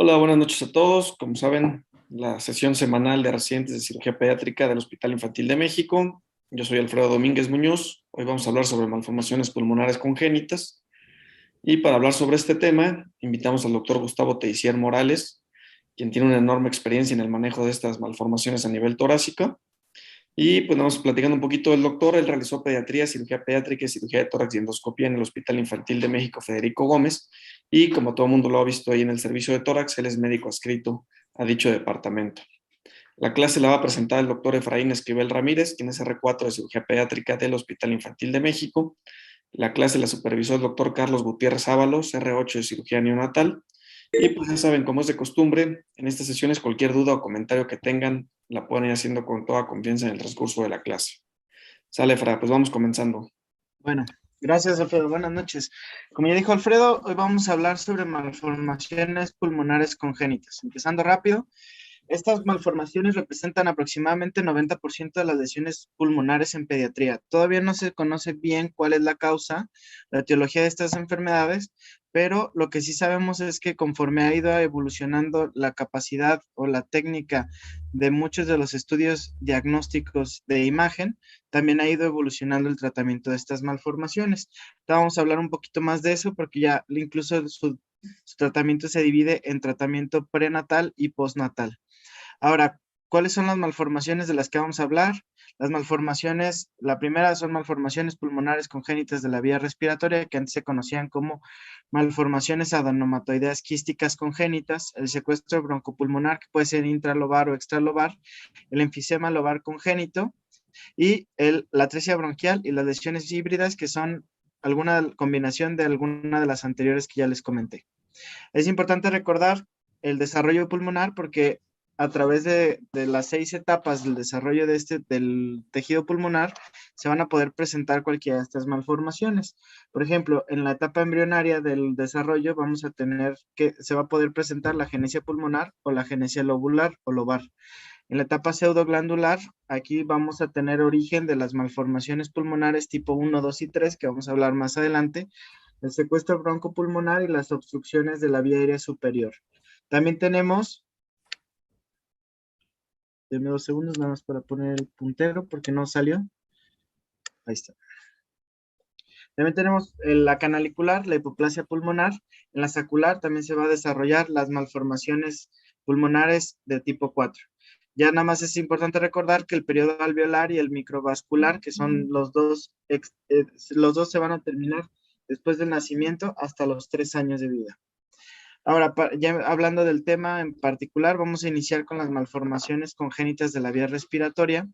Hola, buenas noches a todos. Como saben, la sesión semanal de residentes de cirugía pediátrica del Hospital Infantil de México. Yo soy Alfredo Domínguez Muñoz. Hoy vamos a hablar sobre malformaciones pulmonares congénitas. Y para hablar sobre este tema, invitamos al doctor Gustavo Teisier Morales, quien tiene una enorme experiencia en el manejo de estas malformaciones a nivel torácico. Y pues vamos platicando un poquito del doctor. Él realizó pediatría, cirugía pediátrica y cirugía de tórax y endoscopía en el Hospital Infantil de México Federico Gómez. Y como todo el mundo lo ha visto ahí en el servicio de tórax, él es médico adscrito a dicho departamento. La clase la va a presentar el doctor Efraín Esquivel Ramírez, quien es R4 de cirugía pediátrica del Hospital Infantil de México. La clase la supervisó el doctor Carlos Gutiérrez Ábalos, R8 de cirugía neonatal. Y pues ya saben, como es de costumbre, en estas sesiones cualquier duda o comentario que tengan la pueden ir haciendo con toda confianza en el transcurso de la clase. Sale, Fra, pues vamos comenzando. Bueno, gracias, Alfredo. Buenas noches. Como ya dijo Alfredo, hoy vamos a hablar sobre malformaciones pulmonares congénitas. Empezando rápido, estas malformaciones representan aproximadamente 90% de las lesiones pulmonares en pediatría. Todavía no se conoce bien cuál es la causa, la etiología de estas enfermedades, pero lo que sí sabemos es que conforme ha ido evolucionando la capacidad o la técnica de muchos de los estudios diagnósticos de imagen, también ha ido evolucionando el tratamiento de estas malformaciones. Entonces vamos a hablar un poquito más de eso porque ya incluso su tratamiento se divide en tratamiento prenatal y postnatal. Ahora, ¿cuáles son las malformaciones de las que vamos a hablar? Las malformaciones, la primera son malformaciones pulmonares congénitas de la vía respiratoria, que antes se conocían como malformaciones adenomatoideas quísticas congénitas, el secuestro broncopulmonar, que puede ser intralobar o extralobar, el enfisema lobar congénito y la atresia bronquial y las lesiones híbridas, que son alguna combinación de alguna de las anteriores que ya les comenté. Es importante recordar el desarrollo pulmonar porque a través de las 6 etapas del desarrollo del tejido pulmonar se van a poder presentar cualquiera de estas malformaciones. Por ejemplo, en la etapa embrionaria del desarrollo vamos a tener que se va a poder presentar la agenesia pulmonar o la agenesia lobular o lobar. En la etapa pseudoglandular, aquí vamos a tener origen de las malformaciones pulmonares tipo 1, 2 y 3, que vamos a hablar más adelante, el secuestro broncopulmonar y las obstrucciones de la vía aérea superior. También tenemos, denme 2 segundos nada más para poner el puntero porque no salió. Ahí está. También tenemos la canalicular, la hipoplasia pulmonar. En la sacular también se va a desarrollar las malformaciones pulmonares de tipo 4. Ya nada más es importante recordar que el periodo alveolar y el microvascular, que son los dos se van a terminar después del nacimiento hasta los 3 años de vida. Ahora, ya hablando del tema en particular, vamos a iniciar con las malformaciones congénitas de la vía respiratoria.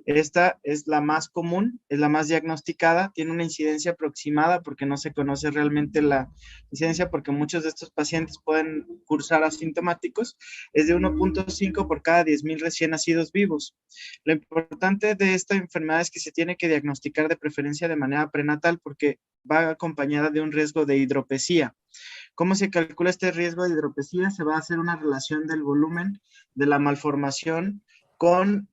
Esta es la más común, es la más diagnosticada, tiene una incidencia aproximada porque no se conoce realmente la incidencia porque muchos de estos pacientes pueden cursar asintomáticos, es de 1.5 por cada 10,000 recién nacidos vivos. Lo importante de esta enfermedad es que se tiene que diagnosticar de preferencia de manera prenatal porque va acompañada de un riesgo de hidropesía. ¿Cómo se calcula este riesgo de hidropesía? Se va a hacer una relación del volumen de la malformación con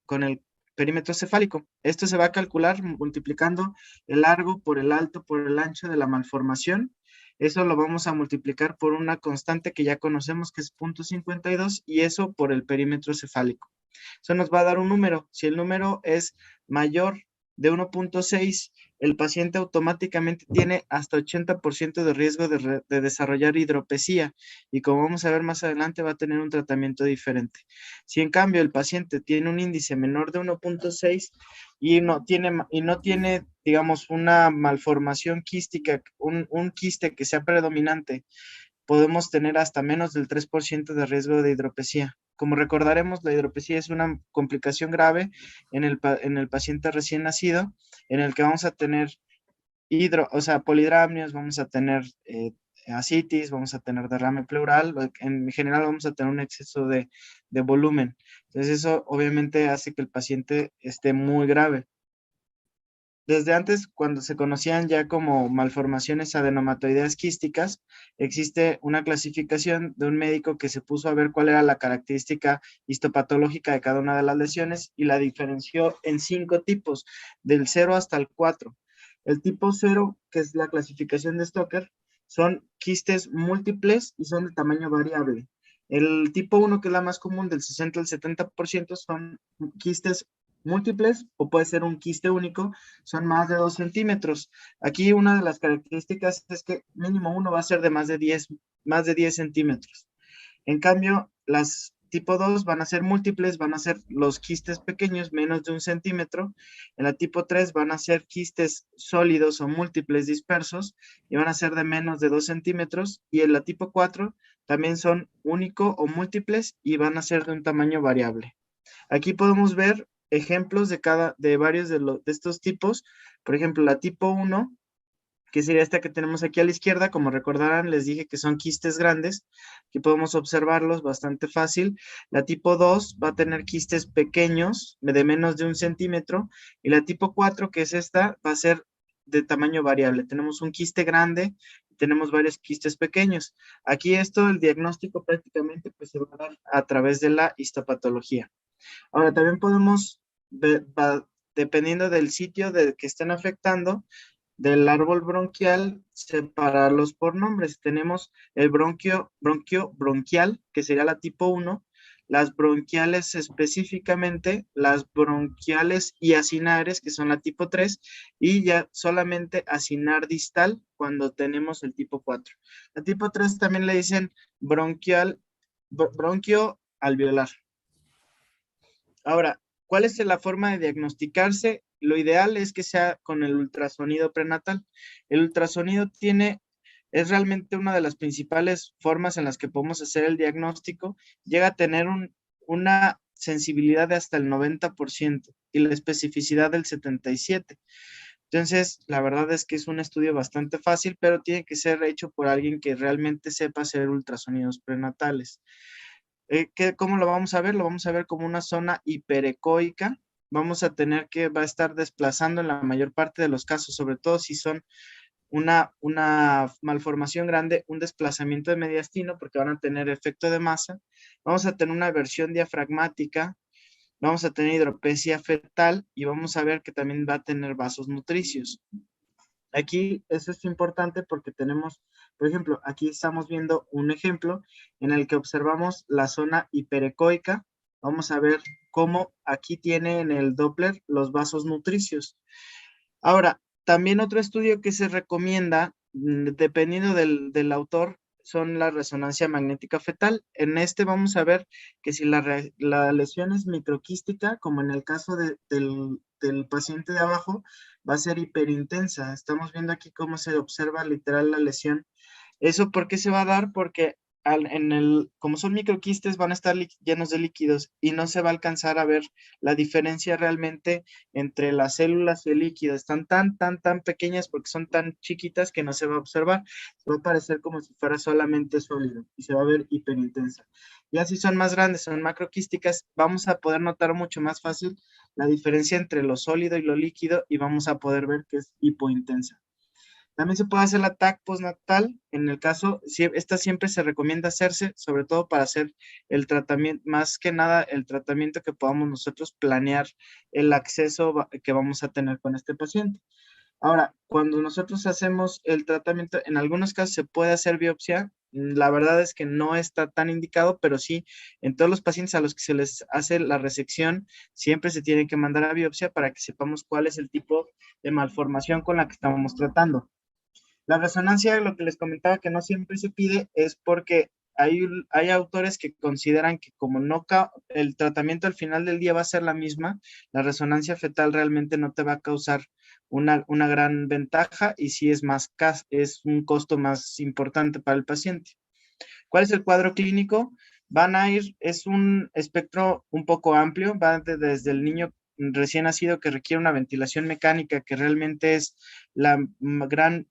con el perímetro cefálico. Esto se va a calcular multiplicando el largo por el alto por el ancho de la malformación. Eso lo vamos a multiplicar por una constante que ya conocemos que es 0.52 y eso por el perímetro cefálico. Eso nos va a dar un número. Si el número es mayor de 1.6, el paciente automáticamente tiene hasta 80% de riesgo de desarrollar hidropesía y como vamos a ver más adelante va a tener un tratamiento diferente. Si en cambio el paciente tiene un índice menor de 1.6 y no tiene, digamos, una malformación quística, un quiste que sea predominante, podemos tener hasta menos del 3% de riesgo de hidropesía. Como recordaremos, la hidropesía es una complicación grave en el paciente recién nacido, en el que vamos a tener polidramnios, vamos a tener ascitis, vamos a tener derrame pleural, en general vamos a tener un exceso de volumen. Entonces eso obviamente hace que el paciente esté muy grave. Desde antes, cuando se conocían ya como malformaciones adenomatoideas quísticas, existe una clasificación de un médico que se puso a ver cuál era la característica histopatológica de cada una de las lesiones y la diferenció en 5 tipos, del 0 hasta el 4. El tipo 0, que es la clasificación de Stoker, son quistes múltiples y son de tamaño variable. El tipo 1, que es la más común, del 60 al 70%, son quistes múltiples o puede ser un quiste único, son más de 2 centímetros. Aquí una de las características es que mínimo uno va a ser de más de 10 centímetros. En cambio, las tipo 2 van a ser múltiples, van a ser los quistes pequeños, menos de 1 centímetro. En la tipo 3 van a ser quistes sólidos o múltiples dispersos y van a ser de menos de 2 centímetros. Y en la tipo 4 también son único o múltiples y van a ser de un tamaño variable. Aquí podemos ver ejemplos de varios de estos tipos. Por ejemplo, la tipo 1, que sería esta que tenemos aquí a la izquierda. Como recordarán, les dije que son quistes grandes, que podemos observarlos bastante fácil. La tipo 2 va a tener quistes pequeños, de menos de 1 centímetro, y la tipo 4, que es esta, va a ser de tamaño variable. Tenemos un quiste grande y tenemos varios quistes pequeños. Aquí esto, el diagnóstico prácticamente pues, se va a dar a través de la histopatología. Ahora, también podemos ver, dependiendo del sitio que estén afectando, del árbol bronquial, separarlos por nombres. Tenemos el bronquio bronquial, que sería la tipo 1, las bronquiales específicamente, las bronquiales y acinares, que son la tipo 3, y ya solamente acinar distal cuando tenemos el tipo 4. La tipo 3 también le dicen bronquio alveolar. Ahora, ¿cuál es la forma de diagnosticarse? Lo ideal es que sea con el ultrasonido prenatal. El ultrasonido es realmente una de las principales formas en las que podemos hacer el diagnóstico. Llega a tener una sensibilidad de hasta el 90% y la especificidad del 77%. Entonces, la verdad es que es un estudio bastante fácil, pero tiene que ser hecho por alguien que realmente sepa hacer ultrasonidos prenatales. ¿Cómo lo vamos a ver? Lo vamos a ver como una zona hiperecoica. Vamos a tener va a estar desplazando en la mayor parte de los casos, sobre todo si son una malformación grande, un desplazamiento de mediastino, porque van a tener efecto de masa. Vamos a tener una versión diafragmática, vamos a tener hidropesia fetal y vamos a ver que también va a tener vasos nutricios. Aquí eso es importante porque tenemos, por ejemplo, aquí estamos viendo un ejemplo en el que observamos la zona hiperecoica. Vamos a ver cómo aquí tiene en el Doppler los vasos nutricios. Ahora, también otro estudio que se recomienda, dependiendo del autor, son la resonancia magnética fetal. En este vamos a ver que si la lesión es microquística, como en el caso del paciente de abajo, va a ser hiperintensa. Estamos viendo aquí cómo se observa literal la lesión. ¿Eso por qué se va a dar? Porque como son microquistes, van a estar llenos de líquidos y no se va a alcanzar a ver la diferencia realmente entre las células y el líquido. Están tan pequeñas porque son tan chiquitas que no se va a observar. Va a parecer como si fuera solamente sólido y se va a ver hiperintensa. Ya si son más grandes, son macroquísticas, vamos a poder notar mucho más fácil la diferencia entre lo sólido y lo líquido y vamos a poder ver que es hipointensa. También se puede hacer la TAC postnatal. En el caso, esta siempre se recomienda hacerse, sobre todo para hacer el tratamiento, más que nada el tratamiento que podamos nosotros planear el acceso que vamos a tener con este paciente. Ahora, cuando nosotros hacemos el tratamiento, en algunos casos se puede hacer biopsia. La verdad es que no está tan indicado, pero sí, en todos los pacientes a los que se les hace la resección, siempre se tiene que mandar a biopsia para que sepamos cuál es el tipo de malformación con la que estamos tratando. La resonancia, lo que les comentaba que no siempre se pide, es porque hay autores que consideran que como el tratamiento al final del día va a ser la misma, la resonancia fetal realmente no te va a causar una gran ventaja y sí es un costo más importante para el paciente. ¿Cuál es el cuadro clínico? Es un espectro un poco amplio, va desde el niño recién nacido que requiere una ventilación mecánica, que realmente es la gran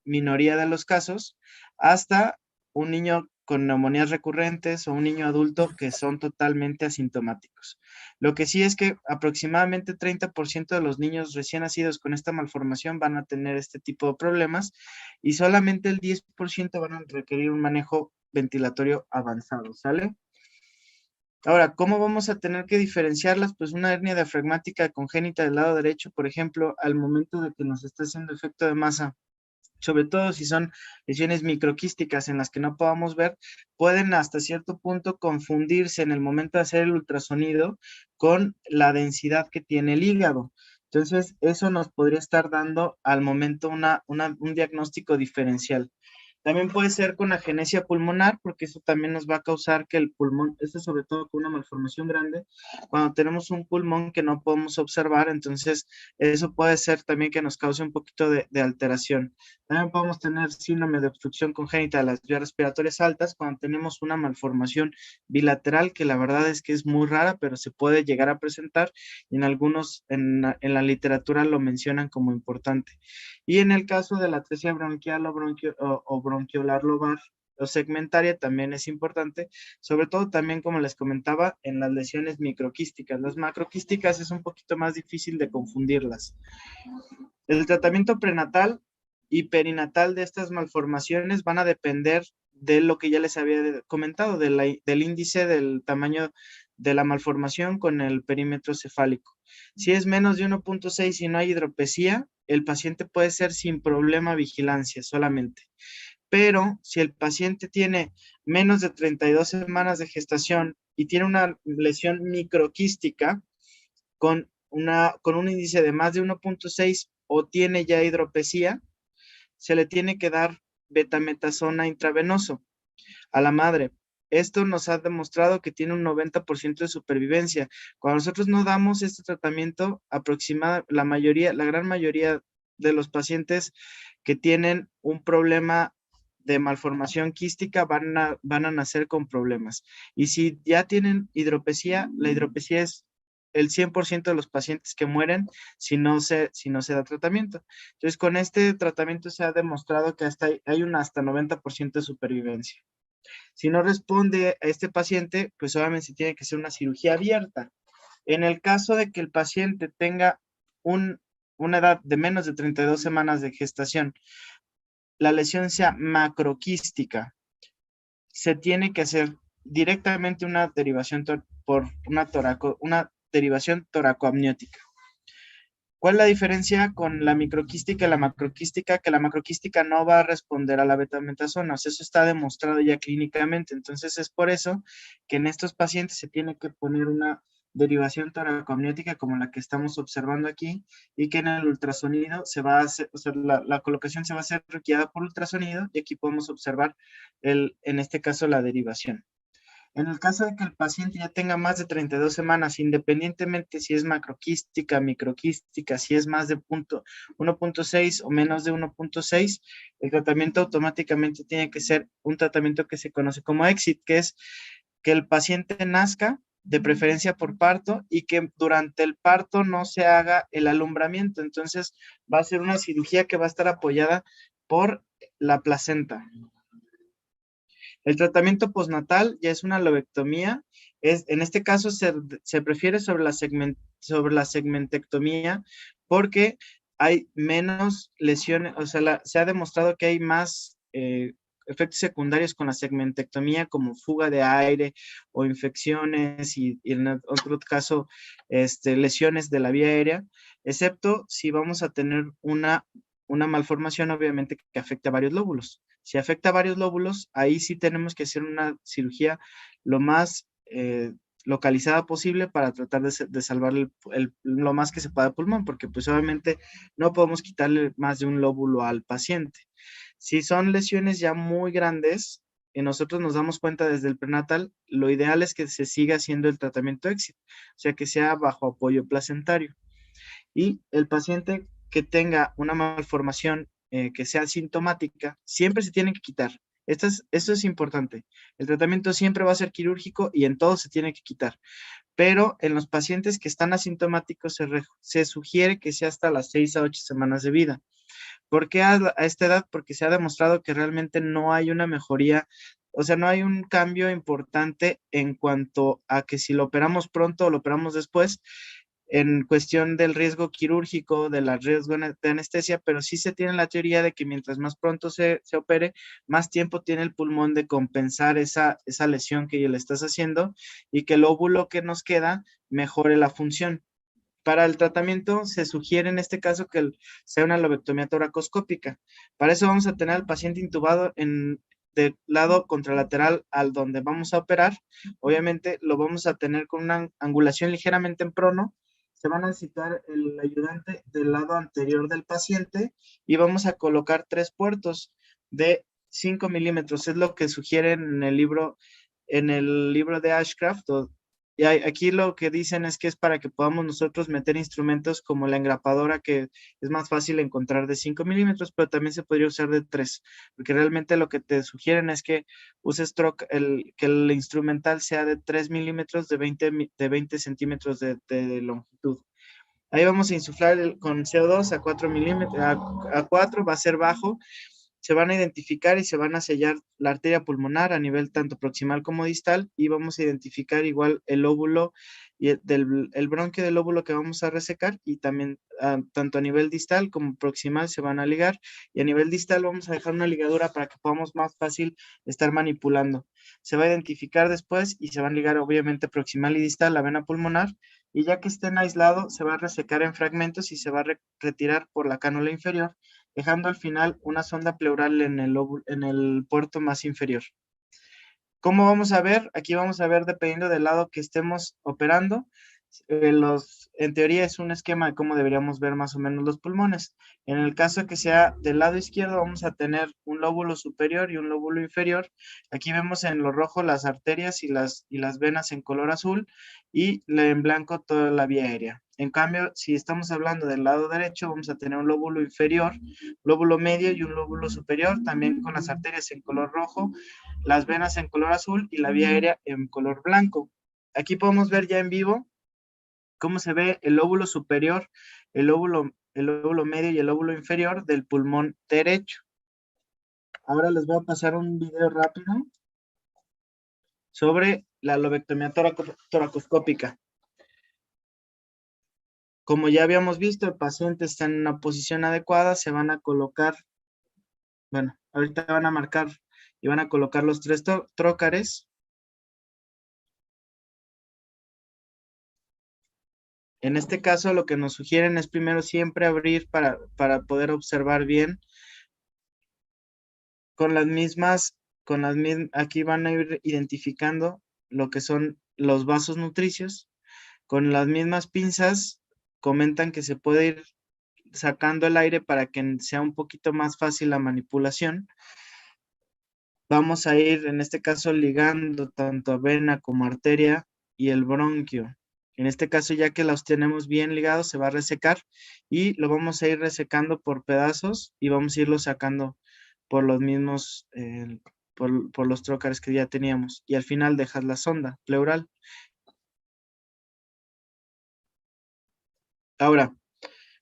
minoría de los casos, hasta un niño con neumonías recurrentes o un niño adulto que son totalmente asintomáticos. Lo que sí es que aproximadamente 30% de los niños recién nacidos con esta malformación van a tener este tipo de problemas y solamente el 10% van a requerir un manejo ventilatorio avanzado, ¿sale? Ahora, ¿cómo vamos a tener que diferenciarlas? Pues una hernia diafragmática congénita del lado derecho, por ejemplo, al momento de que nos está haciendo efecto de masa, sobre todo si son lesiones microquísticas en las que no podamos ver, pueden hasta cierto punto confundirse en el momento de hacer el ultrasonido con la densidad que tiene el hígado. Entonces, eso nos podría estar dando al momento un diagnóstico diferencial. También puede ser con agenesia pulmonar, porque eso también nos va a causar que el pulmón, esto sobre todo con una malformación grande, cuando tenemos un pulmón que no podemos observar, entonces eso puede ser también que nos cause un poquito de alteración. También podemos tener síndrome de obstrucción congénita de las vías respiratorias altas cuando tenemos una malformación bilateral, que la verdad es que es muy rara, pero se puede llegar a presentar y en algunos, en la literatura lo mencionan como importante. Y en el caso de la atresia bronquial o bronquiolar lobar o segmentaria también es importante, sobre todo también como les comentaba en las lesiones microquísticas. Las macroquísticas es un poquito más difícil de confundirlas. El tratamiento prenatal y perinatal de estas malformaciones van a depender de lo que ya les había comentado, del índice del tamaño de la malformación con el perímetro cefálico. Si es menos de 1.6 y no hay hidropesía, el paciente puede ser sin problema vigilancia solamente. Pero si el paciente tiene menos de 32 semanas de gestación y tiene una lesión microquística con un índice de más de 1.6 o tiene ya hidropesía, se le tiene que dar betametasona intravenoso a la madre. Esto nos ha demostrado que tiene un 90% de supervivencia. Cuando nosotros no damos este tratamiento, la gran mayoría de los pacientes que tienen un problema de malformación quística van a nacer con problemas. Y si ya tienen hidropesía, la hidropesía es el 100% de los pacientes que mueren si no se da tratamiento. Entonces, con este tratamiento se ha demostrado que hay un hasta 90% de supervivencia. Si no responde a este paciente, pues obviamente tiene que ser una cirugía abierta. En el caso de que el paciente tenga una edad de menos de 32 semanas de gestación, la lesión sea macroquística, se tiene que hacer directamente una derivación por una derivación toracoamniótica. ¿Cuál es la diferencia con la microquística y la macroquística? Que la macroquística no va a responder a la betametasona, o sea, eso está demostrado ya clínicamente. Entonces es por eso que en estos pacientes se tiene que poner una derivación toracoamniótica como la que estamos observando aquí y que en el ultrasonido se va a hacer, o sea, la colocación se va a hacer guiada por ultrasonido y aquí podemos observar en este caso la derivación. En el caso de que el paciente ya tenga más de 32 semanas, independientemente si es macroquística, microquística, si es más de 1.6 o menos de 1.6, el tratamiento automáticamente tiene que ser un tratamiento que se conoce como EXIT, que es que el paciente nazca de preferencia por parto y que durante el parto no se haga el alumbramiento. Entonces va a ser una cirugía que va a estar apoyada por la placenta. El tratamiento postnatal ya es una lobectomía. En este caso se prefiere sobre la segmentectomía porque hay menos lesiones, o sea, se ha demostrado que hay más efectos secundarios con la segmentectomía como fuga de aire o infecciones y en otro caso lesiones de la vía aérea, excepto si vamos a tener una malformación obviamente que afecta a varios lóbulos. Si afecta a varios lóbulos, ahí sí tenemos que hacer una cirugía lo más localizada posible para tratar de salvar lo más que se pueda el pulmón, porque pues obviamente no podemos quitarle más de un lóbulo al paciente. Si son lesiones ya muy grandes, y nosotros nos damos cuenta desde el prenatal, lo ideal es que se siga haciendo el tratamiento éxito, o sea, que sea bajo apoyo placentario. Y el paciente que tenga una malformación que sea sintomática, siempre se tiene que quitar. Esto es importante. El tratamiento siempre va a ser quirúrgico y en todo se tiene que quitar. Pero en los pacientes que están asintomáticos se sugiere que sea hasta las 6 a 8 semanas de vida. ¿Por qué a esta edad? Porque se ha demostrado que realmente no hay una mejoría, o sea, no hay un cambio importante en cuanto a que si lo operamos pronto o lo operamos después, en cuestión del riesgo quirúrgico, del riesgo de anestesia, pero sí se tiene la teoría de que mientras más pronto se opere, más tiempo tiene el pulmón de compensar esa lesión que le estás haciendo y que el óvulo que nos queda mejore la función. Para el tratamiento se sugiere en este caso que sea una lobectomía toracoscópica. Para eso vamos a tener al paciente intubado de lado contralateral al donde vamos a operar. Obviamente lo vamos a tener con una angulación ligeramente en prono. Se van a situar el ayudante del lado anterior del paciente y vamos a colocar 3 puertos de 5 milímetros. Es lo que sugieren en el libro de Ashcraft. Y aquí lo que dicen es que es para que podamos nosotros meter instrumentos como la engrapadora, que es más fácil encontrar de 5 milímetros, pero también se podría usar de 3, porque realmente lo que te sugieren es que uses que el instrumental sea de 3 milímetros de 20 centímetros de longitud. Ahí vamos a insuflar con CO2 a 4 milímetros, a 4 va a ser bajo. Se van a identificar y se van a sellar la arteria pulmonar a nivel tanto proximal como distal, y vamos a identificar igual el lóbulo y el bronquio del lóbulo que vamos a resecar, y también tanto a nivel distal como proximal se van a ligar, y a nivel distal vamos a dejar una ligadura para que podamos más fácil estar manipulando. Se va a identificar después y se van a ligar obviamente proximal y distal la vena pulmonar, y ya que estén aislados se va a resecar en fragmentos y se va a retirar por la cánula inferior, dejando al final una sonda pleural en en el puerto más inferior. ¿Cómo vamos a ver? Aquí vamos a ver dependiendo del lado que estemos operando. En teoría es un esquema de cómo deberíamos ver más o menos los pulmones. En el caso que sea del lado izquierdo, vamos a tener un lóbulo superior y un lóbulo inferior. Aquí vemos en lo rojo las arterias y las venas en color azul, y en blanco toda la vía aérea. En cambio, si estamos hablando del lado derecho, vamos a tener un lóbulo inferior, lóbulo medio y un lóbulo superior, también con las arterias en color rojo, las venas en color azul y la vía aérea en color blanco. Aquí podemos ver ya en vivo cómo se ve el lóbulo superior, el lóbulo medio y el lóbulo inferior del pulmón derecho. Ahora les voy a pasar un video rápido sobre la lobectomía toracoscópica. Como ya habíamos visto, el paciente está en una posición adecuada, se van a colocar, bueno, ahorita van a marcar y van a colocar los 3 trócares. En este caso, lo que nos sugieren es primero siempre abrir para poder observar bien. Con las mismas, aquí van a ir identificando lo que son los vasos nutricios. Con las mismas pinzas, comentan que se puede ir sacando el aire para que sea un poquito más fácil la manipulación. Vamos a ir, en este caso, ligando tanto a vena como arteria y el bronquio. En este caso, ya que los tenemos bien ligados, se va a resecar y lo vamos a ir resecando por pedazos y vamos a irlo sacando por los mismos, por los trócares que ya teníamos. Y al final dejas la sonda pleural. Ahora,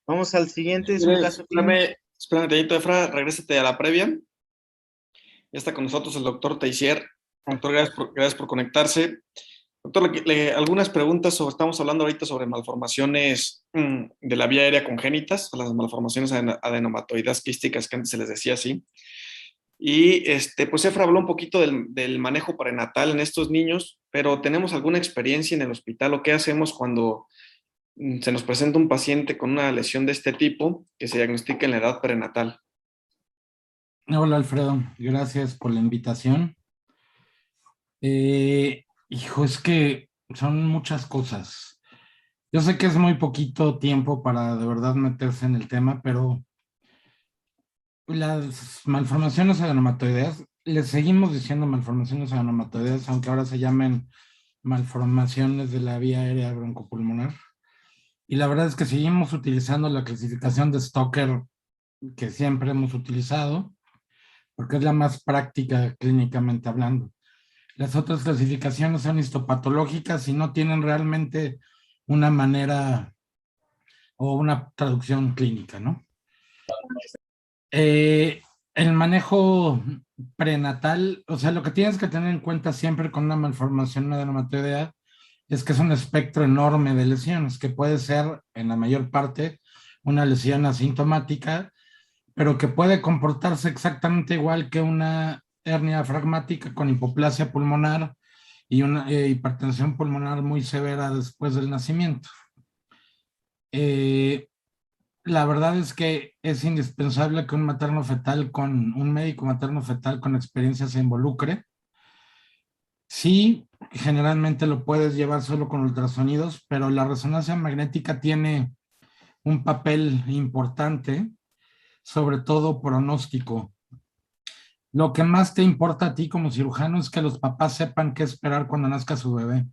vamos al siguiente, es un caso clínico. Espérame, tantito, Efra, regrésate a la previa. Ya está con nosotros el doctor Teixier. Doctor, gracias por conectarse. Doctor, algunas preguntas estamos hablando ahorita sobre malformaciones de la vía aérea congénitas, las malformaciones adenomatoides quísticas que antes se les decía así. Y pues Efra habló un poquito del manejo prenatal en estos niños, pero ¿tenemos alguna experiencia en el hospital o qué hacemos cuando se nos presenta un paciente con una lesión de este tipo que se diagnostica en la edad prenatal? Hola Alfredo, gracias por la invitación. Hijo, es que son muchas cosas. Yo sé que es muy poquito tiempo para de verdad meterse en el tema, pero las malformaciones adenomatoideas, les seguimos diciendo malformaciones adenomatoideas, aunque ahora se llamen malformaciones de la vía aérea broncopulmonar. Y la verdad es que seguimos utilizando la clasificación de Stoker que siempre hemos utilizado, porque es la más práctica clínicamente hablando. Las otras clasificaciones son histopatológicas y no tienen realmente una manera o una traducción clínica, ¿no? El manejo prenatal, o sea, lo que tienes que tener en cuenta siempre con una malformación adenomatoidea es que es un espectro enorme de lesiones, que puede ser en la mayor parte una lesión asintomática, pero que puede comportarse exactamente igual que una hernia diafragmática con hipoplasia pulmonar y una hipertensión pulmonar muy severa después del nacimiento. Eh, la verdad es que es indispensable que un materno fetal un médico materno fetal con experiencia se involucre. Sí, generalmente lo puedes llevar solo con ultrasonidos, pero la resonancia magnética tiene un papel importante, sobre todo pronóstico. Lo que más te importa a ti como cirujano es que los papás sepan qué esperar cuando nazca su bebé.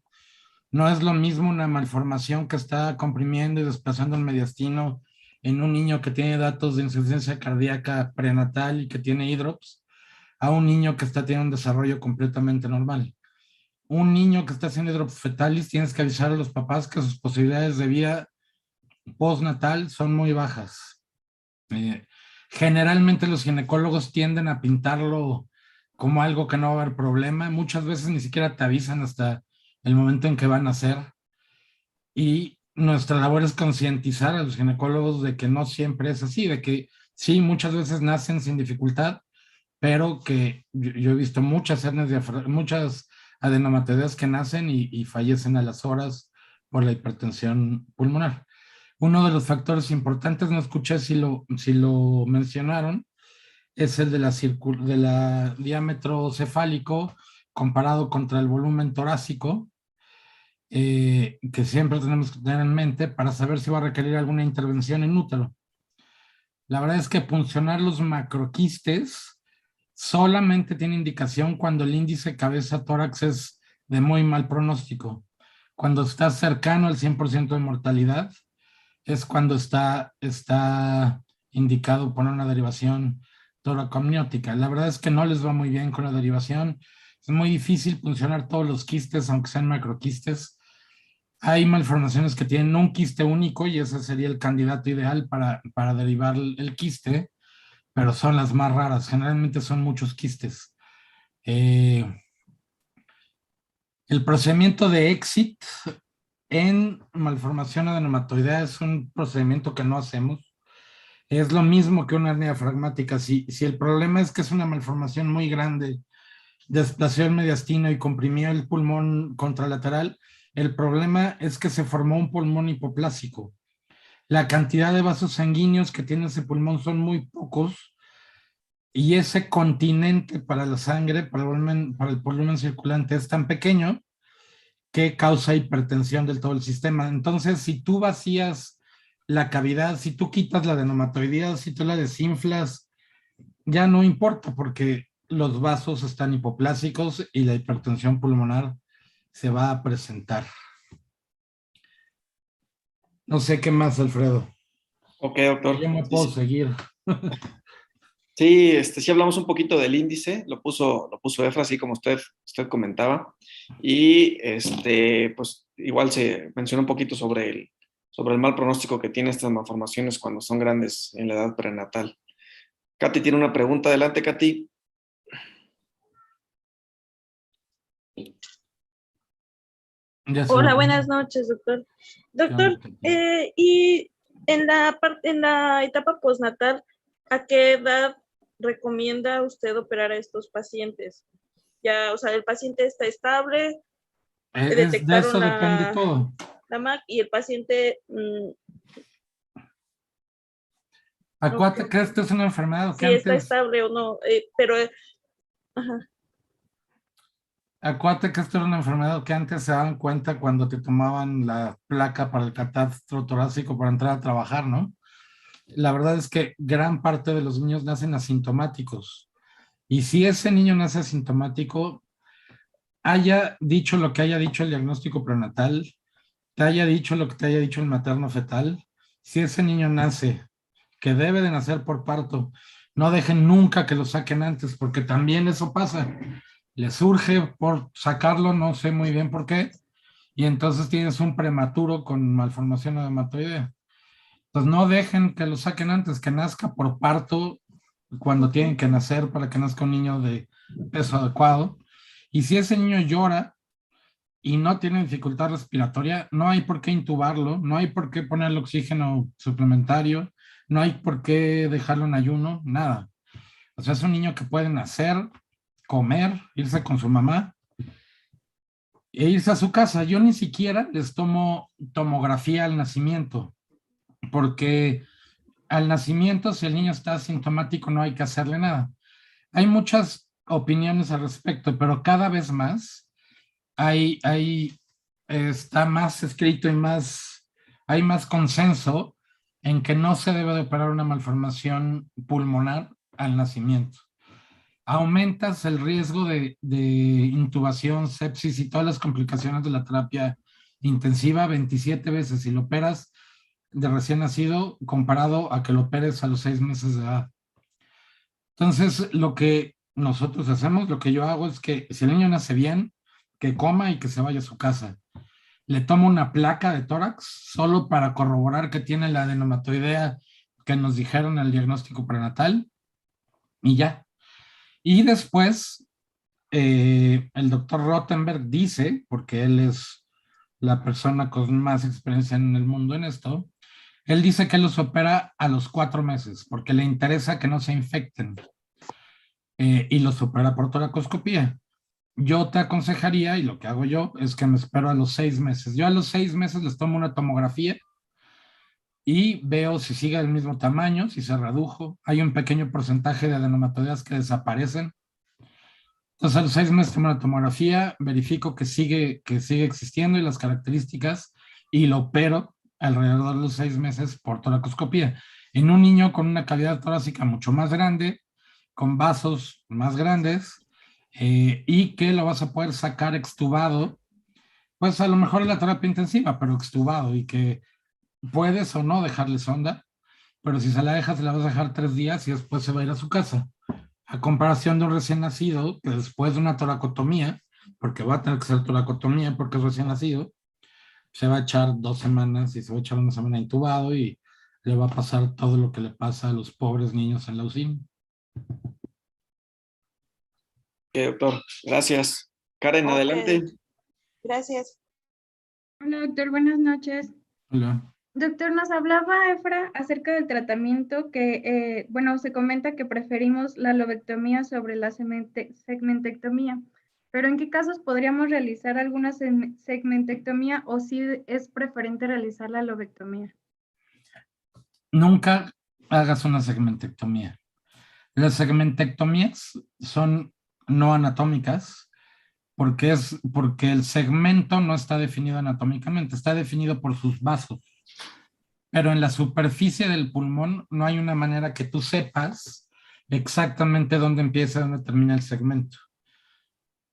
No es lo mismo una malformación que está comprimiendo y desplazando el mediastino en un niño que tiene datos de insuficiencia cardíaca prenatal y que tiene hidrops, a un niño que está teniendo un desarrollo completamente normal. Un niño que está haciendo hidrops fetalis, tienes que avisar a los papás que sus posibilidades de vida postnatal son muy bajas. Eh, Generalmente los ginecólogos tienden a pintarlo como algo que no va a haber problema. Muchas veces ni siquiera te avisan hasta el momento en que van a hacer. Y nuestra labor es concientizar a los ginecólogos de que no siempre es así, de que sí, muchas veces nacen sin dificultad, pero que yo he visto muchas adenomatoideas que nacen y fallecen a las horas por la hipertensión pulmonar. Uno de los factores importantes, no escuché si lo mencionaron, es el de de la diámetro cefálico comparado contra el volumen torácico, que siempre tenemos que tener en mente para saber si va a requerir alguna intervención en útero. La verdad es que puncionar los macroquistes solamente tiene indicación cuando el índice cabeza-tórax es de muy mal pronóstico. Cuando está cercano al 100% de mortalidad, es cuando está indicado poner una derivación toracomniótica. La verdad es que no les va muy bien con la derivación. Es muy difícil puncionar todos los quistes, aunque sean macroquistes. Hay malformaciones que tienen un quiste único y ese sería el candidato ideal para derivar el quiste, pero son las más raras. Generalmente son muchos quistes. Eh, el procedimiento de EXIT en malformación adenomatoidea es un procedimiento que no hacemos. Es lo mismo que una hernia diafragmática. Si el problema es que es una malformación muy grande, desplació el mediastino y comprimió el pulmón contralateral, el problema es que se formó un pulmón hipoplásico. La cantidad de vasos sanguíneos que tiene ese pulmón son muy pocos y ese continente para la sangre, para el volumen circulante es tan pequeño que causa hipertensión del todo el sistema. Entonces, si tú vacías la cavidad, si tú quitas la adenomatoidea, si tú la desinflas, ya no importa porque los vasos están hipoplásicos y la hipertensión pulmonar se va a presentar. No sé qué más, Alfredo. Ok, doctor. Yo me puedo seguir. Sí, sí hablamos un poquito del índice, lo puso Efra, así como usted comentaba, y pues igual se menciona un poquito sobre el mal pronóstico que tiene estas malformaciones cuando son grandes en la edad prenatal. Katy tiene una pregunta, adelante, Katy. Hola, buenas noches, doctor. Doctor, y en la etapa postnatal, ¿a qué edad recomienda usted operar a estos pacientes? Ya, o sea, el paciente está estable, De detectaron eso depende todo. la MAC y el paciente... Acuérdate que esto es una enfermedad que si está antes... estable o no, pero... Ajá. Acuérdate que esto era una enfermedad que antes se daban cuenta cuando te tomaban la placa para el catastro torácico para entrar a trabajar, ¿no? La verdad es que gran parte de los niños nacen asintomáticos. Y si ese niño nace asintomático, haya dicho lo que haya dicho el diagnóstico prenatal, te haya dicho lo que te haya dicho el materno fetal, si ese niño nace, que debe de nacer por parto, no dejen nunca que lo saquen antes, porque también eso pasa. Le surge por sacarlo, no sé muy bien por qué, y entonces tienes un prematuro con malformación adenomatoidea. Entonces no dejen que lo saquen antes, que nazca por parto cuando tienen que nacer para que nazca un niño de peso adecuado. Y si ese niño llora y no tiene dificultad respiratoria, no hay por qué intubarlo, no hay por qué ponerle oxígeno suplementario, no hay por qué dejarlo en ayuno, nada. O sea, es un niño que puede nacer, comer, irse con su mamá e irse a su casa. Yo ni siquiera les tomo tomografía al nacimiento. porque al nacimiento, si el niño está asintomático, no hay que hacerle nada. Hay muchas opiniones al respecto, pero cada vez más está más escrito y hay más consenso en que no se debe de operar una malformación pulmonar al nacimiento. Aumentas el riesgo de intubación, sepsis y todas las complicaciones de la terapia intensiva 27 veces si lo operas de recién nacido comparado a que lo operes a los 6 meses de edad. Entonces, lo que nosotros hacemos, lo que yo hago es que si el niño nace bien, que coma y que se vaya a su casa. Le tomo una placa de tórax solo para corroborar que tiene la adenomatoidea que nos dijeron en el diagnóstico prenatal y ya. Y después, el doctor Rothenberg dice, porque él es la persona con más experiencia en el mundo en esto, él dice que los opera a los 4 meses porque le interesa que no se infecten y los opera por toracoscopía. Yo te aconsejaría, y lo que hago yo, es que me espero a los 6 meses. Yo a los 6 meses les tomo una tomografía y veo si sigue del mismo tamaño, si se redujo. Hay un pequeño porcentaje de adenomatoideas que desaparecen. Entonces a los 6 meses tomo la tomografía, verifico que sigue existiendo y las características y lo opero alrededor de los 6 meses por toracoscopía. En un niño con una cavidad torácica mucho más grande, con vasos más grandes y que lo vas a poder sacar extubado, pues a lo mejor en la terapia intensiva, pero extubado y que puedes o no dejarle sonda, pero si se la dejas, se la vas a dejar 3 días y después se va a ir a su casa. A comparación de un recién nacido, que después de una toracotomía, porque va a tener que ser toracotomía porque es recién nacido, se va a echar 2 semanas y se va a echar 1 semana intubado y le va a pasar todo lo que le pasa a los pobres niños en la UCIM. Ok, doctor. Gracias. Karen, adelante. Gracias. Hola, doctor, buenas noches. Hola. Doctor, nos hablaba Efra acerca del tratamiento que, bueno, se comenta que preferimos la lobectomía sobre la segmentectomía, pero ¿en qué casos podríamos realizar alguna segmentectomía o si es preferente realizar la lobectomía? Nunca hagas una segmentectomía. Las segmentectomías son no anatómicas porque el segmento no está definido anatómicamente, está definido por sus vasos. Pero en la superficie del pulmón no hay una manera que tú sepas exactamente dónde empieza y dónde termina el segmento.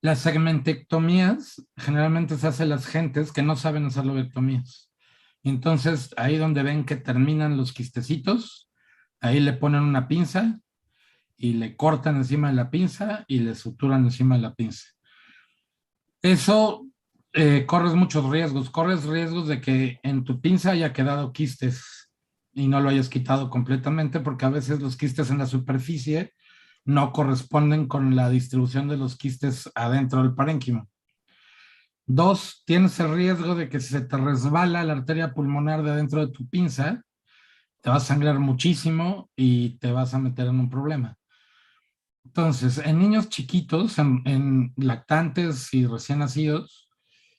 Las segmentectomías generalmente se hacen las gentes que no saben hacer lobectomías. Entonces, ahí donde ven que terminan los quistecitos, ahí le ponen una pinza y le cortan encima de la pinza y le suturan encima de la pinza. Eso corres muchos riesgos. Corres riesgos de que en tu pinza haya quedado quistes y no lo hayas quitado completamente, porque a veces los quistes en la superficie no corresponden con la distribución de los quistes adentro del parénquima. 2, tienes el riesgo de que si se te resbala la arteria pulmonar de adentro de tu pinza, te va a sangrar muchísimo y te vas a meter en un problema. Entonces, en niños chiquitos, en lactantes y recién nacidos,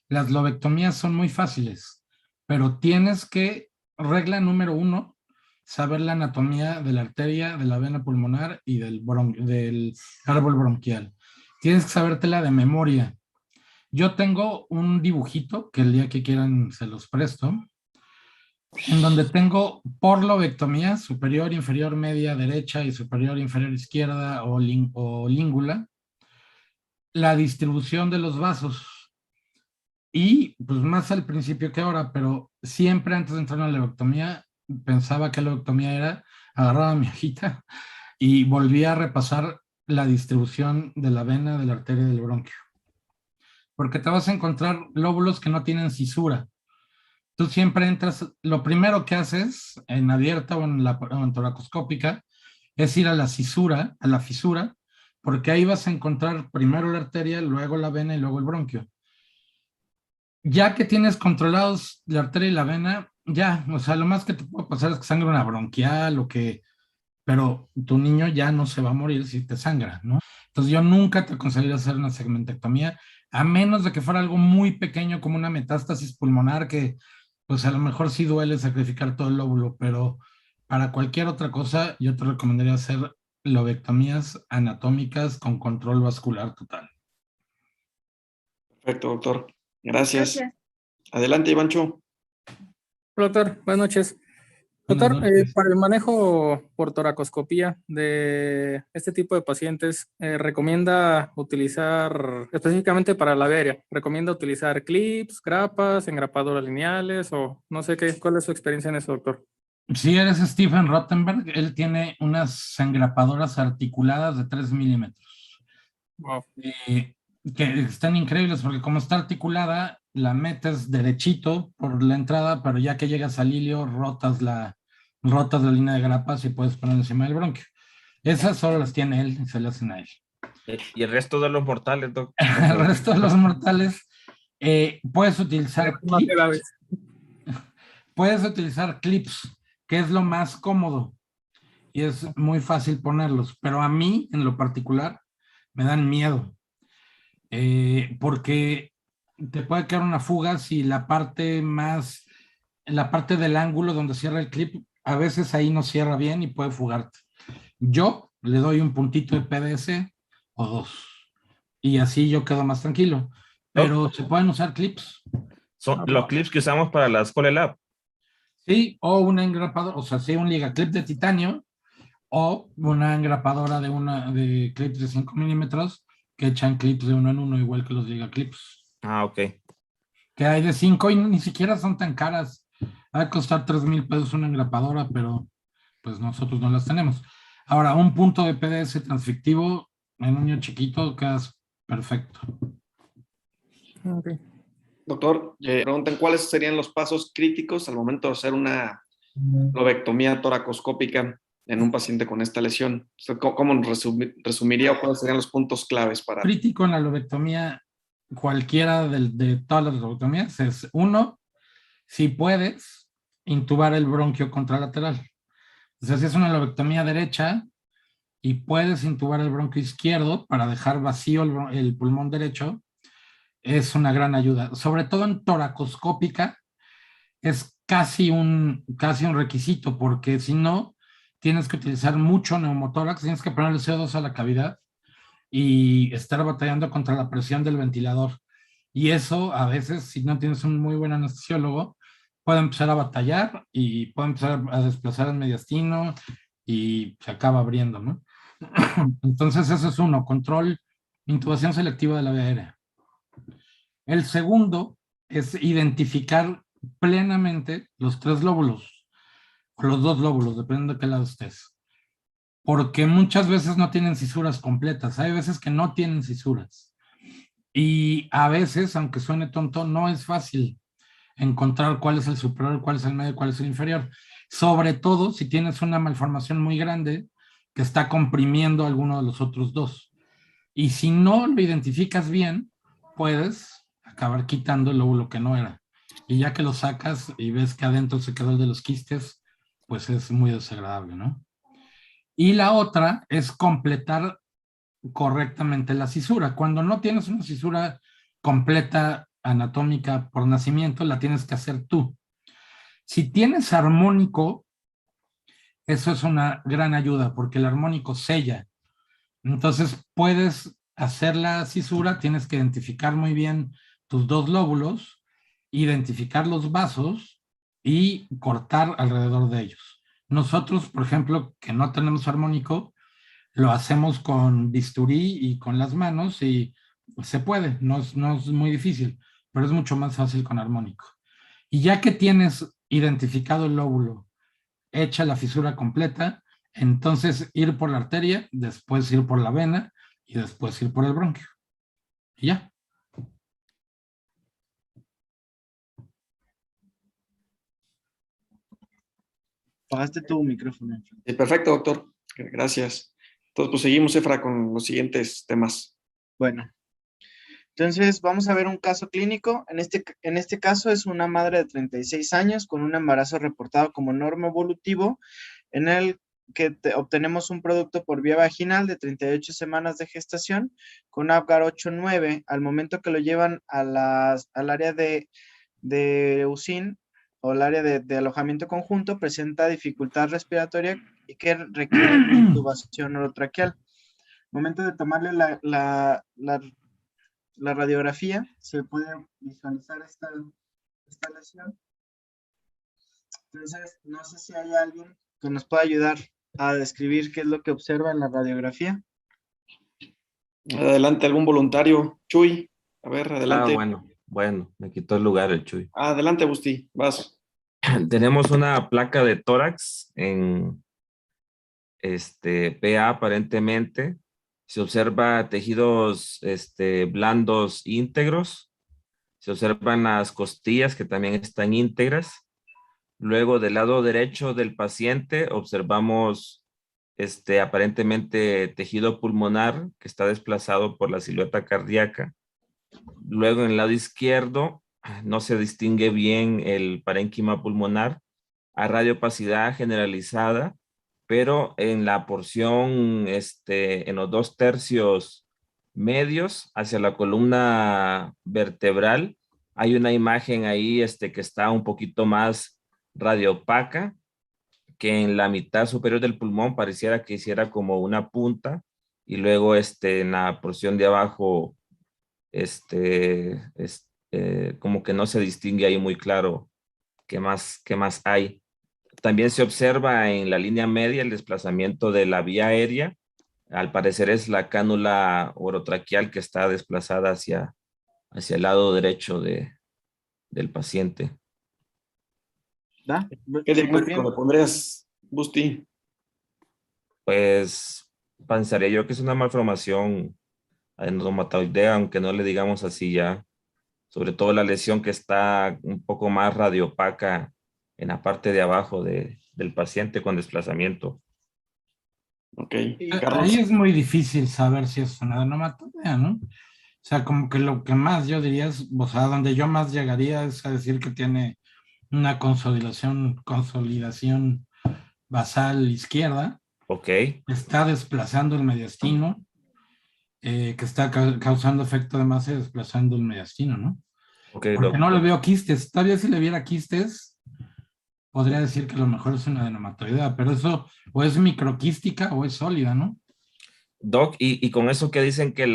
las lobectomías son muy fáciles, pero tienes que, regla número 1, saber la anatomía de la arteria, de la vena pulmonar y del árbol bronquial. Tienes que sabértela de memoria. Yo tengo un dibujito que el día que quieran se los presto, en donde tengo por lobectomía superior, inferior, media, derecha y superior, inferior, izquierda o língula, la distribución de los vasos. Y pues más al principio que ahora, pero siempre antes de entrar a la lobectomía pensaba que la lobectomía era agarrar a mi hojita y volvía a repasar la distribución de la vena, de la arteria y del bronquio. Porque te vas a encontrar lóbulos que no tienen cisura. Tú siempre entras, lo primero que haces en abierta o en toracoscópica es ir a la fisura, porque ahí vas a encontrar primero la arteria, luego la vena y luego el bronquio. Ya que tienes controlados la arteria y la vena, ya, o sea, lo más que te puede pasar es que sangre una bronquial pero tu niño ya no se va a morir si te sangra, ¿no? Entonces yo nunca te aconsejaría hacer una segmentectomía, a menos de que fuera algo muy pequeño como una metástasis pulmonar que pues a lo mejor sí duele sacrificar todo el lóbulo, pero para cualquier otra cosa yo te recomendaría hacer lobectomías anatómicas con control vascular total. Perfecto, doctor. Gracias. Gracias. Adelante, Ivancho. Hola, doctor, buenas noches. Buenas Doctor, noches. para el manejo por toracoscopía de este tipo de pacientes, ¿recomienda utilizar, específicamente para la vía aérea, recomienda utilizar clips, grapas, engrapadoras lineales o no sé qué, cuál es su experiencia en eso, doctor? Si eres Stephen Rottenberg, él tiene unas engrapadoras articuladas de 3 milímetros. Wow. Que están increíbles porque como está articulada, la metes derechito por la entrada, pero ya que llegas al ilio, rotas la línea de grapas y puedes poner encima del bronquio. Esas solo las tiene él y se le hacen a él. ¿Y el resto de los mortales, doctor? El resto de los mortales, puedes utilizar clips, que es lo más cómodo y es muy fácil ponerlos, pero a mí en lo particular me dan miedo. Porque te puede quedar una fuga si la parte del ángulo donde cierra el clip, a veces ahí no cierra bien y puede fugarte. Yo le doy un puntito de PDS o 2 y así yo quedo más tranquilo, pero se pueden usar clips. Son los clips que usamos para la ScholarLab. Sí, o una engrapadora, o sea, sí, un ligaclip de titanio o una engrapadora de clips de 5 milímetros que echan clips de 1 en 1, igual que los ligaclips. Ah, ok. Que hay de 5 y ni siquiera son tan caras. Va a costar 3,000 pesos una engrapadora, pero pues nosotros no las tenemos. Ahora, un punto de PDS transfictivo en un niño chiquito quedas perfecto. Okay. Doctor, preguntan cuáles serían los pasos críticos al momento de hacer una lobectomía toracoscópica en un paciente con esta lesión. ¿Cómo resumiría o cuáles serían los puntos claves para...? Crítico en la lobectomía, cualquiera de todas las lobectomías, es uno, si puedes, intubar el bronquio contralateral. O sea, si es una lobectomía derecha y puedes intubar el bronquio izquierdo para dejar vacío el pulmón derecho, es una gran ayuda. Sobre todo en toracoscópica, es casi un requisito, porque si no, tienes que utilizar mucho neumotórax, tienes que ponerle CO2 a la cavidad y estar batallando contra la presión del ventilador. Y eso, a veces, si no tienes un muy buen anestesiólogo, puede empezar a batallar y puede empezar a desplazar el mediastino y se acaba abriendo, ¿no? Entonces, eso es uno, control, intubación selectiva de la vía aérea. El segundo es identificar plenamente los 3 lóbulos, o los 2 lóbulos, dependiendo de qué lado estés. Porque muchas veces no tienen cisuras completas, hay veces que no tienen cisuras. Y a veces, aunque suene tonto, no es fácil encontrar cuál es el superior, cuál es el medio, cuál es el inferior. Sobre todo si tienes una malformación muy grande que está comprimiendo alguno de los otros 2. Y si no lo identificas bien, puedes acabar quitando el lóbulo que no era. Y ya que lo sacas y ves que adentro se quedó el de los quistes, pues es muy desagradable, ¿no? Y la otra es completar correctamente la cisura. Cuando no tienes una cisura completa anatómica por nacimiento, la tienes que hacer tú. Si tienes armónico, eso es una gran ayuda porque el armónico sella. Entonces puedes hacer la cisura, tienes que identificar muy bien tus 2 lóbulos, identificar los vasos y cortar alrededor de ellos. Nosotros, por ejemplo, que no tenemos armónico, lo hacemos con bisturí y con las manos y se puede, no es muy difícil, pero es mucho más fácil con armónico. Y ya que tienes identificado el lóbulo, hecha la fisura completa, entonces ir por la arteria, después ir por la vena y después ir por el bronquio. Y ya. Apagaste tu micrófono. Sí, perfecto, doctor. Gracias. Entonces, pues seguimos, Efra, con los siguientes temas. Bueno, entonces vamos a ver un caso clínico. En este caso es una madre de 36 años con un embarazo reportado como normoevolutivo, en el que obtenemos un producto por vía vaginal de 38 semanas de gestación con Apgar 8-9. Al momento que lo llevan al área de USIN, o el área de alojamiento conjunto presenta dificultad respiratoria y que requiere intubación orotraqueal. Al momento de tomarle la radiografía, se puede visualizar esta lesión. Entonces, no sé si hay alguien que nos pueda ayudar a describir qué es lo que observa en la radiografía. Adelante, algún voluntario. Chuy, a ver, adelante. Bueno, me quitó el lugar el Chuy. Adelante, Busti, vas. Tenemos una placa de tórax en PA aparentemente. Se observa tejidos blandos íntegros. Se observan las costillas que también están íntegras. Luego, del lado derecho del paciente, observamos aparentemente tejido pulmonar que está desplazado por la silueta cardíaca. Luego, en el lado izquierdo, no se distingue bien el parénquima pulmonar. Hay radiopacidad generalizada, pero en la porción, en los 2/3 medios, hacia la columna vertebral, hay una imagen ahí que está un poquito más radiopaca, que en la mitad superior del pulmón pareciera que hiciera como una punta, y luego en la porción de abajo, como que no se distingue ahí muy claro qué más hay. También se observa en la línea media el desplazamiento de la vía aérea. Al parecer es la cánula orotraqueal que está desplazada hacia el lado derecho del paciente. ¿Da? ¿Qué diagnóstico le pondrías, Busti? Pues pensaría yo que es una malformación adenomatoidea, aunque no le digamos así ya. Sobre todo la lesión que está un poco más radiopaca en la parte de abajo del paciente con desplazamiento. Ok. Ahí es muy difícil saber si es una adenomatoidea, ¿no? O sea, como que lo que más yo diría es, o sea, donde yo más llegaría es a decir que tiene una consolidación basal izquierda. Ok. Está desplazando el mediastino, que está causando efecto de masa y desplazando el mediastino, ¿no? Okay, porque doctor. no le veo quistes. Todavía si le viera quistes, podría decir que a lo mejor es una adenomatoidea, pero eso o es microquística o es sólida, ¿no? Doc, y con eso que dicen que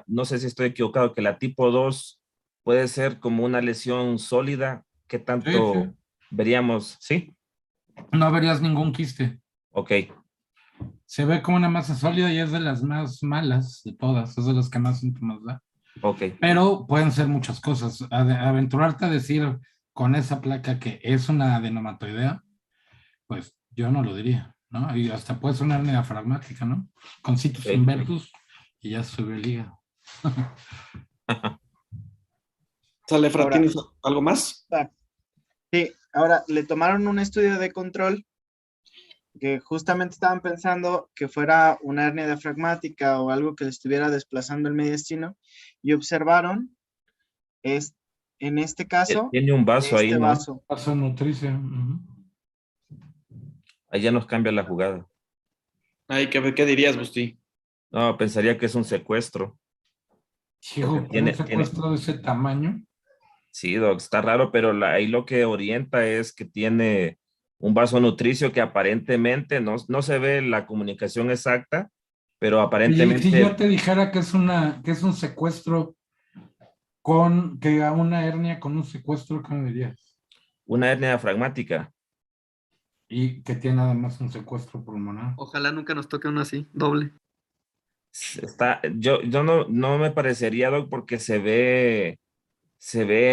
no sé si estoy equivocado, que la tipo 2 puede ser como una lesión sólida, ¿qué tanto Sí. veríamos? ¿Sí? No verías ningún quiste. Ok. Se ve como una masa sólida y es de las más malas de todas, es de las que más síntomas da. Ok. Pero pueden ser muchas cosas. Aventurarte a decir con esa placa que es una adenomatoidea, pues yo no lo diría, ¿no? Y hasta puede ser una hernia diafragmática, ¿no? Con situs inversus y ya sube el hígado. Sale, Fra, ¿tienes algo más? Sí, ahora le tomaron un estudio de control que justamente estaban pensando que fuera una hernia diafragmática o algo que le estuviera desplazando el mediastino y observaron, en este caso, tiene un vaso ahí, ¿no? Vaso nutricio. Ahí ya nos cambia la jugada. Ay, ¿qué dirías, Busti? No, pensaría que es un secuestro. Hijo, un secuestro de ese tamaño. Sí, Doc, está raro, pero ahí lo que orienta es que tiene un vaso nutricio que aparentemente no se ve la comunicación exacta, pero aparentemente... Y si yo te dijera que es un secuestro que a una hernia con un secuestro, ¿qué me dirías? Una hernia diafragmática. Y que tiene además un secuestro pulmonar. Ojalá nunca nos toque uno así, doble. Yo no me parecería, Doc, porque se ve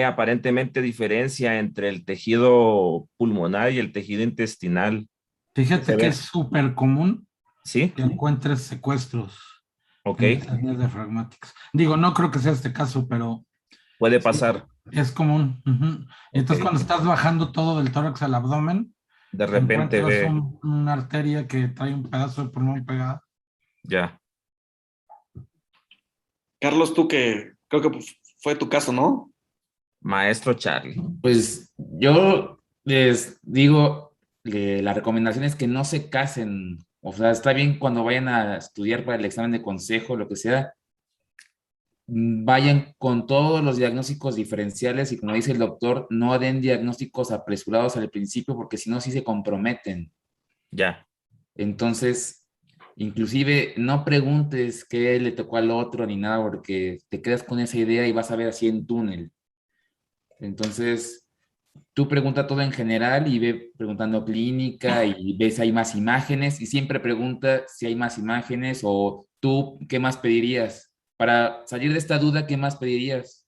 aparentemente diferencia entre el tejido pulmonar y el tejido intestinal. Fíjate que es súper común, ¿sí?, que encuentres secuestros. Ok. En las hernias diafragmáticas. Digo, no creo que sea este caso, pero... Puede pasar. Sí, es común. Entonces, cuando estás bajando todo del tórax al abdomen, de repente ve una arteria que trae un pedazo de pulmón pegado. Ya. Carlos, tú que creo que fue tu caso, ¿no? Maestro Charlie. Pues yo les digo, la recomendación es que no se casen. O sea, está bien cuando vayan a estudiar para el examen de consejo, lo que sea, vayan con todos los diagnósticos diferenciales y como dice el doctor, no den diagnósticos apresurados al principio porque si no, sí se comprometen. Ya. Entonces, inclusive no preguntes qué le tocó al otro ni nada porque te quedas con esa idea y vas a ver así en túnel. Entonces, tú pregunta todo en general y ve preguntando clínica y ves si hay más imágenes y siempre pregunta si hay más imágenes o tú qué más pedirías. Para salir de esta duda, ¿qué más pedirías?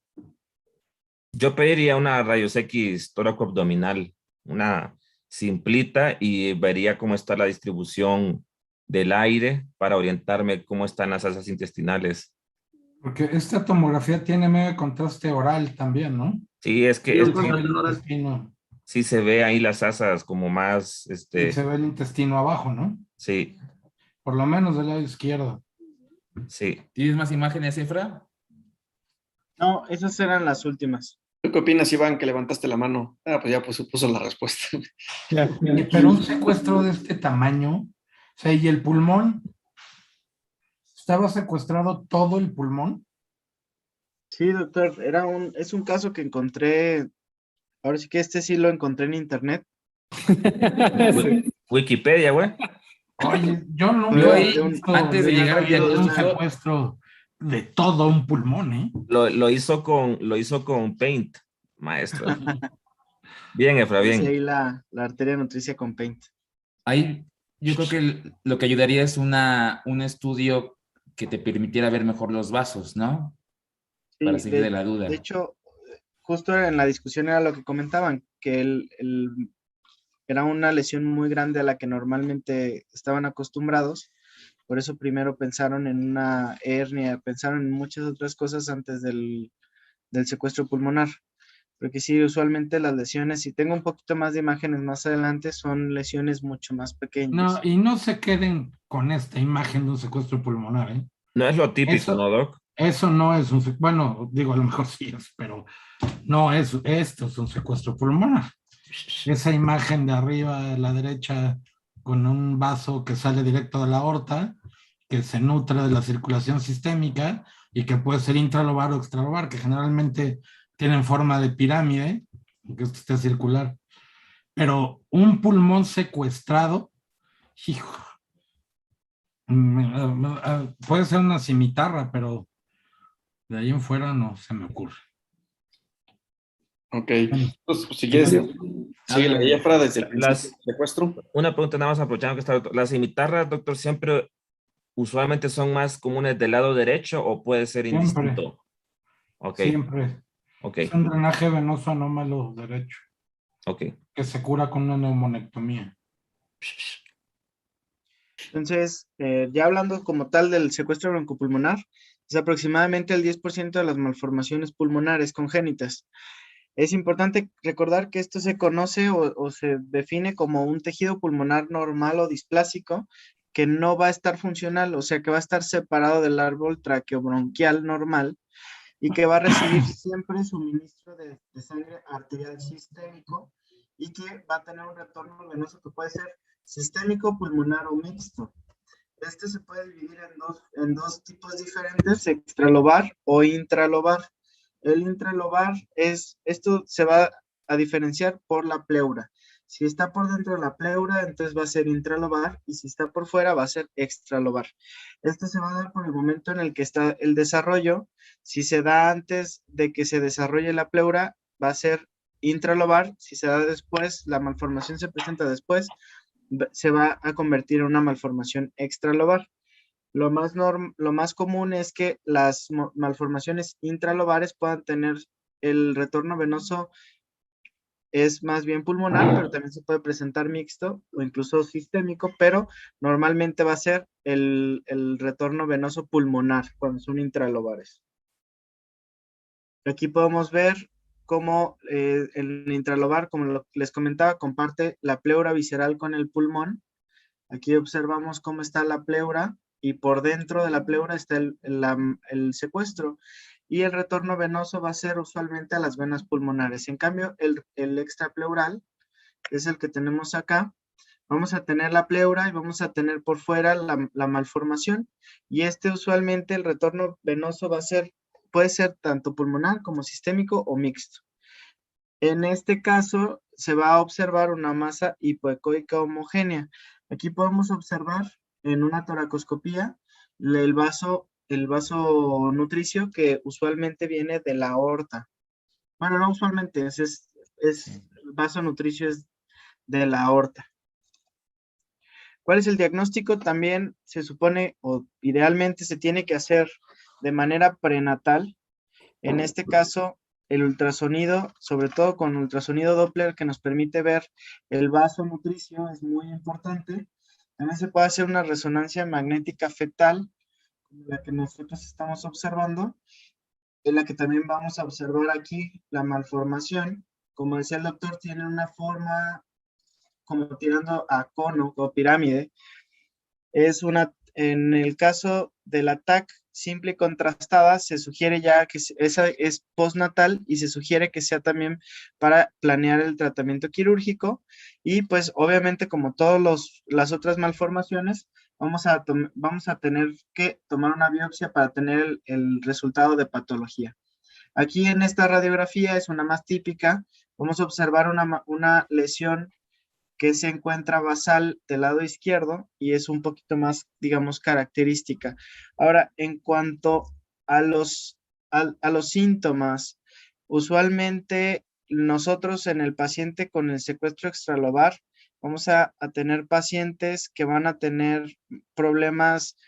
Yo pediría una rayos X tóraco-abdominal, una simplita, y vería cómo está la distribución del aire para orientarme cómo están las asas intestinales. Porque esta tomografía tiene medio contraste oral también, ¿no? Sí, es Sí, que doctor, Se ve el también oral. intestino, sí se ve ahí las asas como más, y se ve el intestino abajo, ¿no? sí, Por lo menos del lado izquierdo. sí. ¿Tienes más imágenes, Efra? No, esas eran las últimas. ¿Tú qué opinas, Iván, que levantaste la mano? Pues ya puso la respuesta. Pero un secuestro de este tamaño, o sea, y el pulmón, ¿estaba secuestrado todo el pulmón? Sí, doctor, es un caso que encontré, ahora sí que este sí lo encontré en internet. Wikipedia, güey. Oye, yo Fue nunca he de un- visto antes de un llegar al archivo de un una- secuestro de todo un pulmón, ¿eh? Lo hizo con Paint, maestro. Bien, Efra, Dice bien. ahí la arteria nutricia con Paint. Ahí yo creo que lo que ayudaría es un estudio que te permitiera ver mejor los vasos, ¿no? Para Sí, salir de la de duda. hecho, justo en la discusión era lo que comentaban, que era una lesión muy grande a la que normalmente estaban acostumbrados. Por eso primero pensaron en una hernia, pensaron en muchas otras cosas antes del secuestro pulmonar. Porque sí, usualmente las lesiones, si tengo un poquito más de imágenes más adelante, son lesiones mucho más No, pequeñas. y no se queden con esta imagen de un secuestro pulmonar, ¿eh? No es lo típico, ¿no, Doc? Eso no es un, bueno, digo, a lo mejor sí es, pero no es, esto es un secuestro pulmonar. Esa imagen de arriba a la derecha con un vaso que sale directo de la aorta, que se nutre de la circulación sistémica y que puede ser intralobar o extralobar, que generalmente tienen forma de pirámide, aunque esto esté circular. Pero un pulmón secuestrado, hijo, puede ser una cimitarra, pero de ahí en fuera no se me ocurre. Ok. Entonces, pues, si quieres, sigue la Efra desde el principio del secuestro. Una pregunta nada más aprovechando que está doctor. ¿Las cimitarras, doctor, siempre usualmente son más comunes del lado derecho o puede ser indistinto? Ok, Siempre. ok, Es un drenaje venoso anómalo derecho ok. que se cura con una neumonectomía. Entonces, ya hablando como tal del secuestro broncopulmonar, es aproximadamente el 10% de las malformaciones pulmonares congénitas. Es importante recordar que esto se conoce o se define como un tejido pulmonar normal o displásico que no va a estar funcional, o sea que va a estar separado del árbol traqueobronquial normal y que va a recibir siempre suministro de sangre arterial sistémico y que va a tener un retorno venoso que puede ser sistémico, pulmonar o mixto. Este se puede dividir en dos tipos diferentes, extralobar o intralobar. El intralobar esto se va a diferenciar por la pleura. Si está por dentro de la pleura, entonces va a ser intralobar, y si está por fuera, va a ser extralobar. Esto se va a dar por el momento en el que está el desarrollo. Si se da antes de que se desarrolle la pleura, va a ser intralobar. Si se da después, la malformación se presenta después, se va a convertir en una malformación extralobar. Lo más común es que las malformaciones intralobares puedan tener el retorno venoso es más bien pulmonar, pero también se puede presentar mixto o incluso sistémico, pero normalmente va a ser el retorno venoso pulmonar cuando son intralobares. Aquí podemos ver cómo el intralobar, como les comentaba, comparte la pleura visceral con el pulmón. Aquí observamos cómo está la pleura y por dentro de la pleura está el secuestro, y el retorno venoso va a ser usualmente a las venas pulmonares. En cambio, el extrapleural, que es el que tenemos acá, vamos a tener la pleura y vamos a tener por fuera la malformación, y usualmente el retorno venoso va a ser puede ser tanto pulmonar como sistémico o mixto. En este caso, se va a observar una masa hipoecoica homogénea. Aquí podemos observar en una toracoscopía el vaso nutricio que usualmente viene de la aorta. Bueno, no usualmente, el vaso nutricio es de la aorta. ¿Cuál es el diagnóstico? También se supone, o idealmente se tiene que hacer de manera prenatal. En este caso, el ultrasonido, sobre todo con ultrasonido Doppler, que nos permite ver el vaso nutricio, es muy importante. También se puede hacer una resonancia magnética fetal, como la que nosotros estamos observando, en la que también vamos a observar aquí la malformación. Como decía el doctor, tiene una forma como tirando a cono o pirámide. En el caso del TAC simple y contrastada, se sugiere ya que esa es postnatal y se sugiere que sea también para planear el tratamiento quirúrgico. Y pues obviamente, como todas las otras malformaciones, vamos a tener que tomar una biopsia para tener el resultado de patología. Aquí en esta radiografía es una más típica. Vamos a observar una lesión que se encuentra basal del lado izquierdo y es un poquito más, digamos, característica. Ahora, en cuanto a los síntomas, usualmente nosotros en el paciente con el secuestro extralobar vamos a tener pacientes que van a tener problemas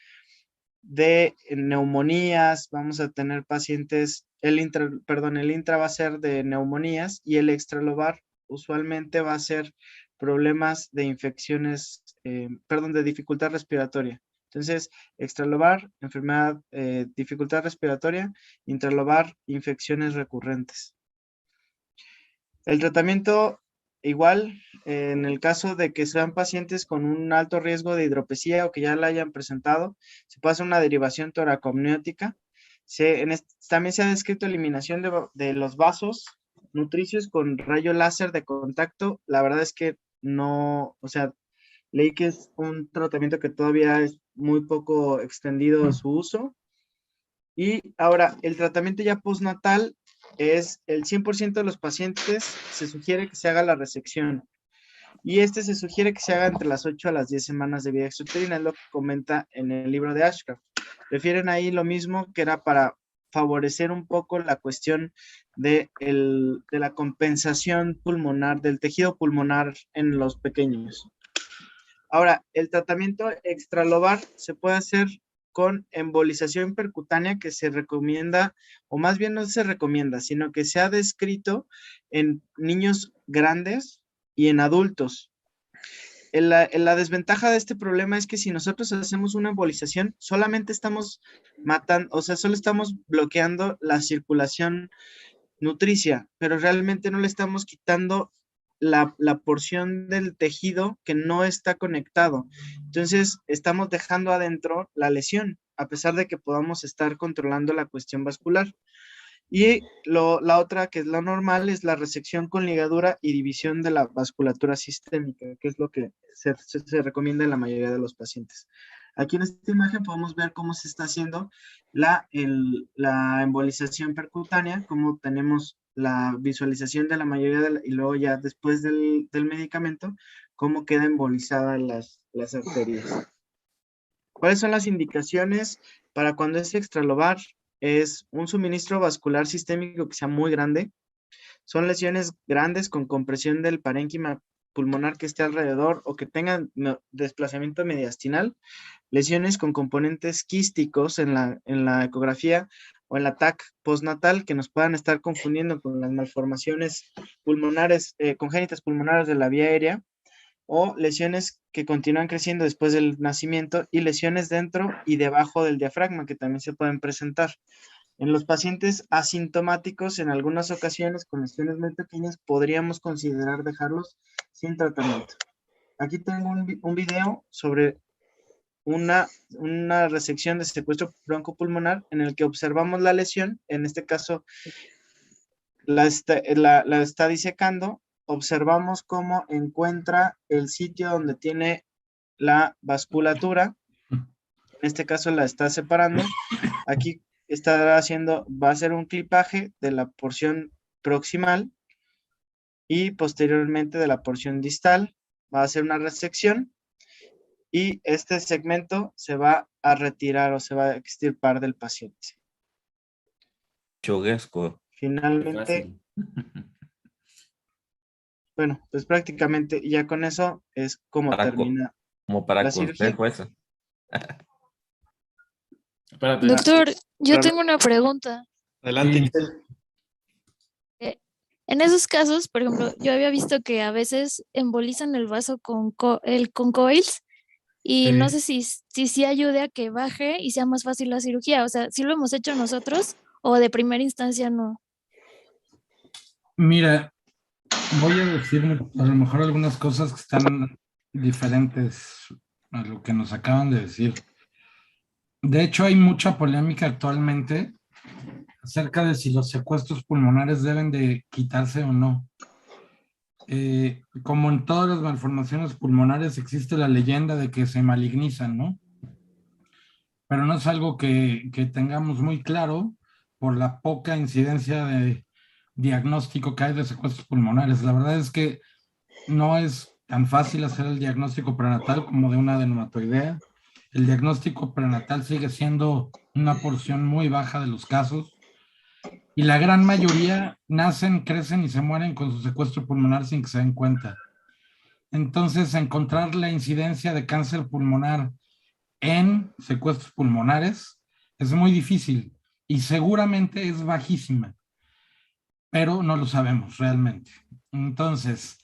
de neumonías, vamos a tener pacientes, el intra va a ser de neumonías y el extralobar usualmente va a ser problemas de infecciones, de dificultad respiratoria. Entonces, extralobar, enfermedad, dificultad respiratoria, intralobar, infecciones recurrentes. El tratamiento, igual, en el caso de que sean pacientes con un alto riesgo de hidropesía o que ya la hayan presentado, se puede hacer una derivación toracomniótica. También se ha descrito eliminación de los vasos nutricios con rayo láser de contacto. La verdad es que no, o sea, leí que es un tratamiento que todavía es muy poco extendido su uso. Y ahora, el tratamiento ya postnatal es el 100% de los pacientes se sugiere que se haga la resección. Y se sugiere que se haga entre las 8 a las 10 semanas de vida extrauterina, es lo que comenta en el libro de Ashcraft. Refieren ahí lo mismo que era para favorecer un poco la cuestión de la compensación pulmonar, del tejido pulmonar en los pequeños. Ahora, el tratamiento extralobar se puede hacer con embolización percutánea que se recomienda, o más bien no se recomienda, sino que se ha descrito en niños grandes y en adultos. La desventaja de este problema es que si nosotros hacemos una embolización, solamente estamos matando, o sea, solo estamos bloqueando la circulación nutricia, pero realmente no le estamos quitando la porción del tejido que no está conectado. Entonces, estamos dejando adentro la lesión, a pesar de que podamos estar controlando la cuestión vascular. Y la otra, que es la normal, es la resección con ligadura y división de la vasculatura sistémica, que es lo que se recomienda en la mayoría de los pacientes. Aquí en esta imagen podemos ver cómo se está haciendo la embolización percutánea, cómo tenemos la visualización de la mayoría y luego ya después del medicamento, cómo queda embolizada las arterias. ¿Cuáles son las indicaciones para cuando es extralobar? Es un suministro vascular sistémico que sea muy grande. Son lesiones grandes con compresión del parénquima pulmonar que esté alrededor o que tengan desplazamiento mediastinal. Lesiones con componentes quísticos en la ecografía o en la TAC postnatal que nos puedan estar confundiendo con las malformaciones pulmonares, congénitas pulmonares de la vía aérea, o lesiones que continúan creciendo después del nacimiento y lesiones dentro y debajo del diafragma que también se pueden presentar. En los pacientes asintomáticos, en algunas ocasiones con lesiones muy pequeñas, podríamos considerar dejarlos sin tratamiento. Aquí tengo un video sobre una resección de secuestro broncopulmonar en el que observamos la lesión, en este caso la está disecando, observamos cómo encuentra el sitio donde tiene la vasculatura, en este caso la está separando. Aquí va a hacer un clipaje de la porción proximal y posteriormente de la porción distal. Va a hacer una resección y este segmento se va a retirar o se va a extirpar del paciente. Choguesco. Finalmente, bueno, pues prácticamente ya con eso es como termina como para la cirugía. consejo eso. Doctor, yo tengo una pregunta. Adelante, Giselle. En esos casos, por ejemplo, yo había visto que a veces embolizan el vaso con coils y no sé si ayude a que baje y sea más fácil la cirugía. O sea, ¿sí lo hemos hecho nosotros o de primera instancia no? Mira, voy a decir a lo mejor algunas cosas que están diferentes a lo que nos acaban de decir. De hecho, hay mucha polémica actualmente acerca de si los secuestros pulmonares deben de quitarse o no. Como en todas las malformaciones pulmonares existe la leyenda de que se malignizan, ¿no? Pero no es algo que tengamos muy claro por la poca incidencia de diagnóstico que hay de secuestros pulmonares. La verdad es que no es tan fácil hacer el diagnóstico prenatal como de una adenomatoidea. El diagnóstico prenatal sigue siendo una porción muy baja de los casos y la gran mayoría nacen, crecen y se mueren con su secuestro pulmonar sin que se den cuenta. Entonces, encontrar la incidencia de cáncer pulmonar en secuestros pulmonares es muy difícil y seguramente es bajísima, pero no lo sabemos realmente. Entonces,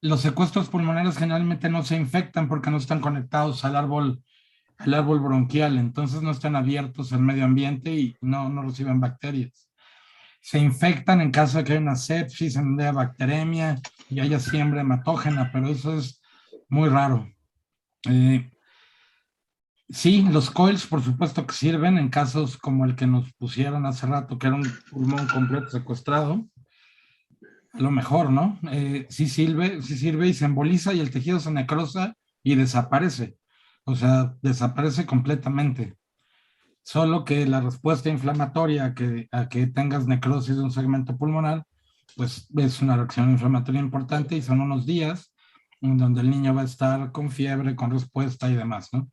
los secuestros pulmonares generalmente no se infectan porque no están conectados al árbol bronquial, entonces no están abiertos al medio ambiente y no reciben bacterias. Se infectan en caso de que haya una sepsis, en donde haya bacteremia y haya siembra hematógena, pero eso es muy raro. Sí, los coils por supuesto que sirven en casos como el que nos pusieron hace rato, que era un pulmón completo secuestrado. A lo mejor, ¿no? Sí sirve y se emboliza y el tejido se necrosa y desaparece. O sea, desaparece completamente. Solo que la respuesta inflamatoria a que tengas necrosis de un segmento pulmonar, pues es una reacción inflamatoria importante y son unos días en donde el niño va a estar con fiebre, con respuesta y demás, ¿no?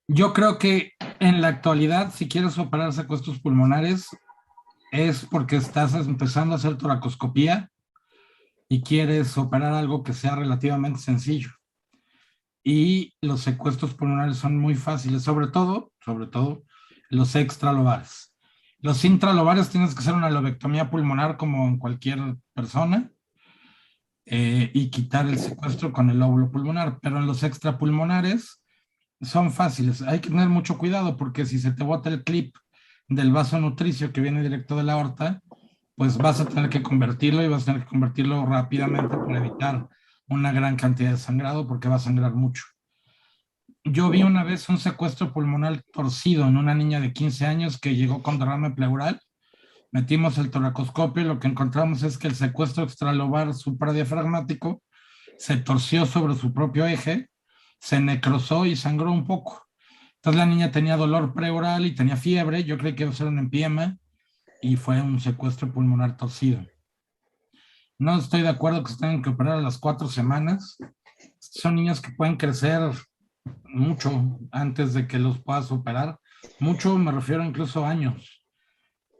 Yo creo que en la actualidad, si quieres operar secuestros pulmonares, es porque estás empezando a hacer toracoscopía y quieres operar algo que sea relativamente sencillo. Y los secuestros pulmonares son muy fáciles, sobre todo los extralobares. Los intralobares tienes que hacer una lobectomía pulmonar como en cualquier persona y quitar el secuestro con el lóbulo pulmonar, pero en los extrapulmonares son fáciles. Hay que tener mucho cuidado porque si se te bota el clip del vaso nutricio que viene directo de la aorta, pues vas a tener que convertirlo y vas a tener que convertirlo rápidamente para evitar una gran cantidad de sangrado porque va a sangrar mucho. Yo vi una vez un secuestro pulmonar torcido en una niña de 15 años que llegó con derrame pleural. Metimos el toracoscopio y lo que encontramos es que el secuestro extralobar supradiafragmático se torció sobre su propio eje, se necrosó y sangró un poco. Entonces la niña tenía dolor pleural y tenía fiebre. Yo creí que iba a ser un empiema y fue un secuestro pulmonar torcido. No estoy de acuerdo que se tengan que operar a las 4 semanas. Son niños que pueden crecer mucho antes de que los puedas operar. Mucho me refiero incluso a años.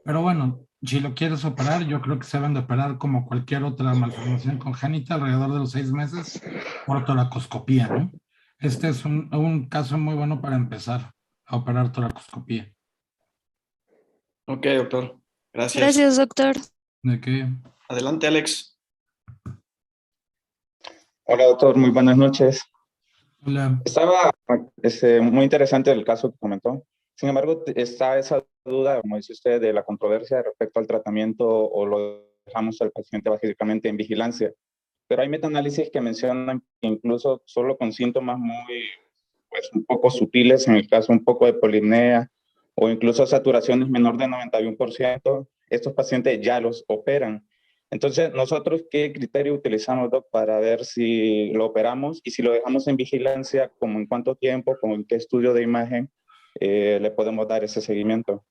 Pero bueno, si lo quieres operar, yo creo que se deben de operar como cualquier otra malformación congénita alrededor de los 6 meses por toracoscopía, ¿no? Este es un caso muy bueno para empezar a operar toracoscopía. Ok, doctor. Gracias. Gracias, doctor. ¿De qué? Adelante, Alex. Hola, doctor. Muy buenas noches. Hola. Estaba muy interesante el caso que comentó. Sin embargo, está esa duda, como dice usted, de la controversia respecto al tratamiento o lo dejamos al paciente básicamente en vigilancia. Pero hay metaanálisis que mencionan que incluso solo con síntomas pues un poco sutiles, en el caso un poco de polipnea o incluso saturaciones menor de 91%, estos pacientes ya los operan. Entonces, ¿nosotros qué criterio utilizamos, doc, para ver si lo operamos y si lo dejamos en vigilancia, como en cuánto tiempo, como en qué estudio de imagen le podemos dar ese seguimiento?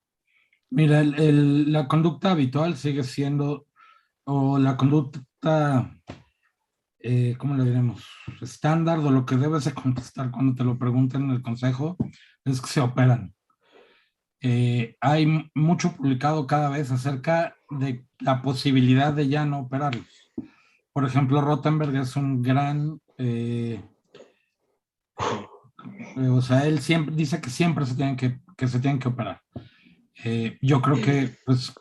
Mira, la conducta habitual sigue siendo, o la conducta, ¿cómo le diremos? Estándar, o lo que debes de contestar cuando te lo pregunten en el consejo, es que se operan. Hay mucho publicado cada vez acerca de la posibilidad de ya no operarlos. Por ejemplo, Rottenberg es un gran, o sea, él siempre dice que siempre se tienen que se tienen que operar. Yo creo que, pues,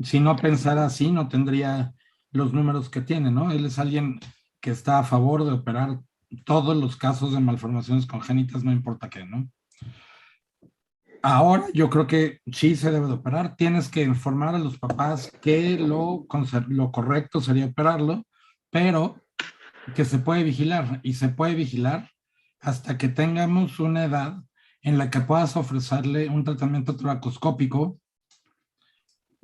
si no pensara así, no tendría los números que tiene, ¿no? Él es alguien que está a favor de operar todos los casos de malformaciones congénitas, no importa qué, ¿no? Ahora yo creo que sí se debe de operar. Tienes que informar a los papás que lo correcto sería operarlo, pero que se puede vigilar, y se puede vigilar hasta que tengamos una edad en la que puedas ofrecerle un tratamiento toracoscópico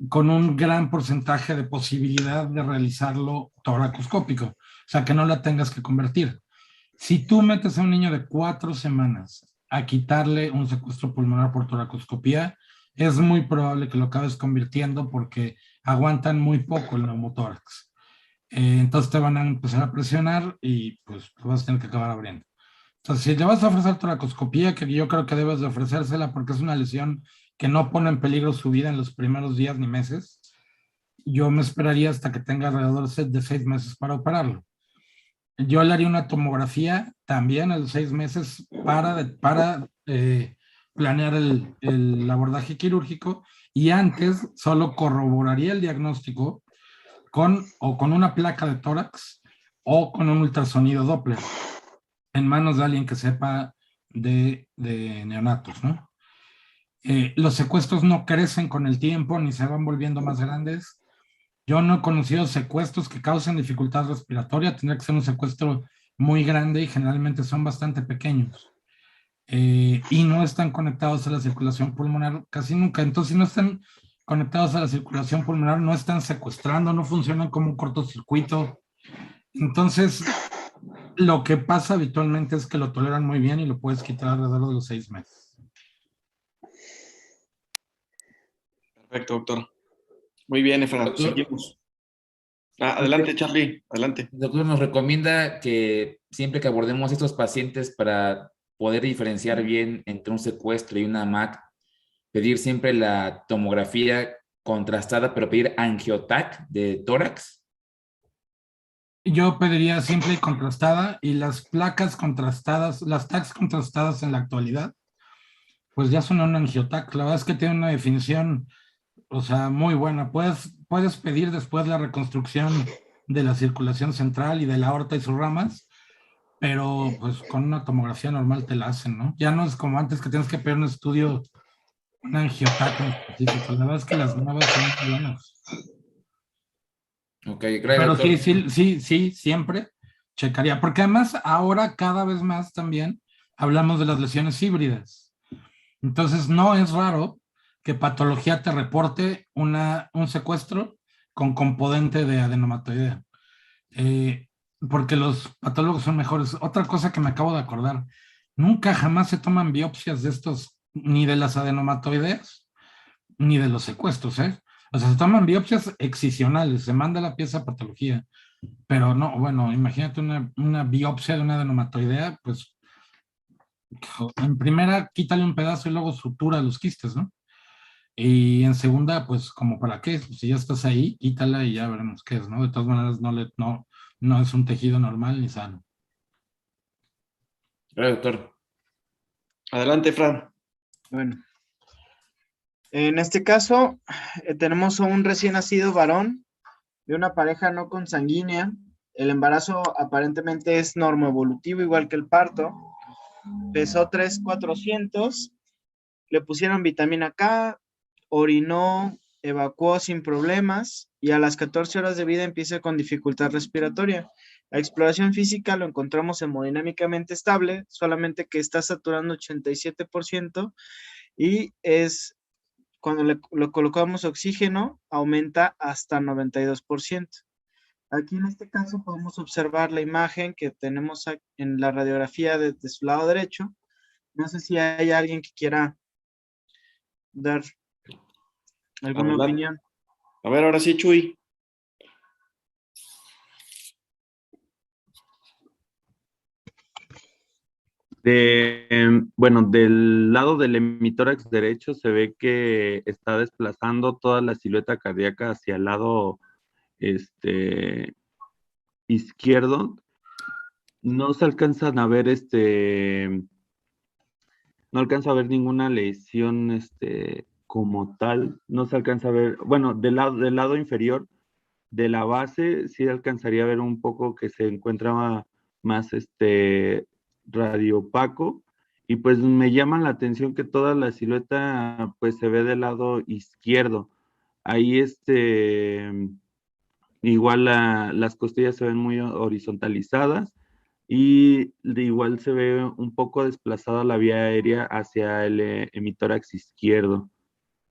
con un gran porcentaje de posibilidad de realizarlo toracoscópico, o sea, que no la tengas que convertir. Si tú metes a un niño de 4 semanas a quitarle un secuestro pulmonar por toracoscopía, es muy probable que lo acabes convirtiendo porque aguantan muy poco el neumotórax. Entonces te van a empezar a presionar y pues te vas a tener que acabar abriendo. Entonces, si le vas a ofrecer toracoscopía, que yo creo que debes de ofrecérsela porque es una lesión que no pone en peligro su vida en los primeros días ni meses, yo me esperaría hasta que tenga alrededor de 6 meses para operarlo. Yo le haría una tomografía también a los 6 meses para planear el abordaje quirúrgico, y antes solo corroboraría el diagnóstico con una placa de tórax o con un ultrasonido Doppler en manos de alguien que sepa de neonatos, ¿no? Los secuestros no crecen con el tiempo ni se van volviendo más grandes. Yo no he conocido secuestros que causen dificultad respiratoria. Tendría que ser un secuestro muy grande y generalmente son bastante pequeños. Y no están conectados a la circulación pulmonar casi nunca. Entonces, si no están conectados a la circulación pulmonar, no están secuestrando, no funcionan como un cortocircuito. Entonces, lo que pasa habitualmente es que lo toleran muy bien y lo puedes quitar alrededor de los 6 meses. Perfecto, doctor. Muy bien, Efra. Doctor. Seguimos. Adelante, Charlie. Adelante. El doctor nos recomienda que siempre que abordemos estos pacientes para poder diferenciar bien entre un secuestro y una MAC, pedir siempre la tomografía contrastada, pero pedir angiotac de tórax. Yo pediría simple y contrastada, y las placas contrastadas, las TACs contrastadas en la actualidad, pues ya son un angiotac. La verdad es que tiene una definición, o sea, muy buena. Puedes pedir después la reconstrucción de la circulación central y de la aorta y sus ramas, pero pues con una tomografía normal te la hacen, ¿no? Ya no es como antes que tienes que pedir un estudio, un angiotac en específico. La verdad es que las nuevas son muy buenas. Ok, gracias, pero doctor. sí, siempre checaría, porque además ahora cada vez más también hablamos de las lesiones híbridas. Entonces no es raro que patología te reporte un secuestro con componente de adenomatoidea, porque los patólogos son mejores. Otra cosa que me acabo de acordar, nunca jamás se toman biopsias de estos, ni de las adenomatoideas, ni de los secuestros, ¿eh? O sea, se toman biopsias excisionales, se manda la pieza a patología, pero no, bueno, imagínate una biopsia de una adenomatoidea, pues en primera quítale un pedazo y luego sutura los quistes, ¿no? Y en segunda, pues como para qué, si ya estás ahí, quítala y ya veremos qué es, ¿no? De todas maneras, no es un tejido normal ni sano. Gracias, doctor. Adelante, Fran. Bueno. En este caso, tenemos a un recién nacido varón de una pareja no consanguínea. El embarazo aparentemente es normoevolutivo, igual que el parto. Pesó 3,400. Le pusieron vitamina K, orinó, evacuó sin problemas y a las 14 horas de vida empieza con dificultad respiratoria. La exploración física lo encontramos hemodinámicamente estable, solamente que está saturando 87% y es... Cuando le colocamos oxígeno, aumenta hasta 92%. Aquí en este caso podemos observar la imagen que tenemos en la radiografía de su lado derecho. No sé si hay alguien que quiera dar alguna Adelante. opinión. A ver, ahora sí, Chuy. Bueno, del lado del hemitórax derecho se ve que está desplazando toda la silueta cardíaca hacia el lado izquierdo. No se alcanzan a ver no alcanzo a ver ninguna lesión como tal. No se alcanza a ver, bueno, del lado inferior de la base sí alcanzaría a ver un poco que se encuentra más radiopaco, y pues me llama la atención que toda la silueta pues se ve del lado izquierdo. Ahí igual las costillas se ven muy horizontalizadas, y de igual se ve un poco desplazada la vía aérea hacia el hemitórax izquierdo.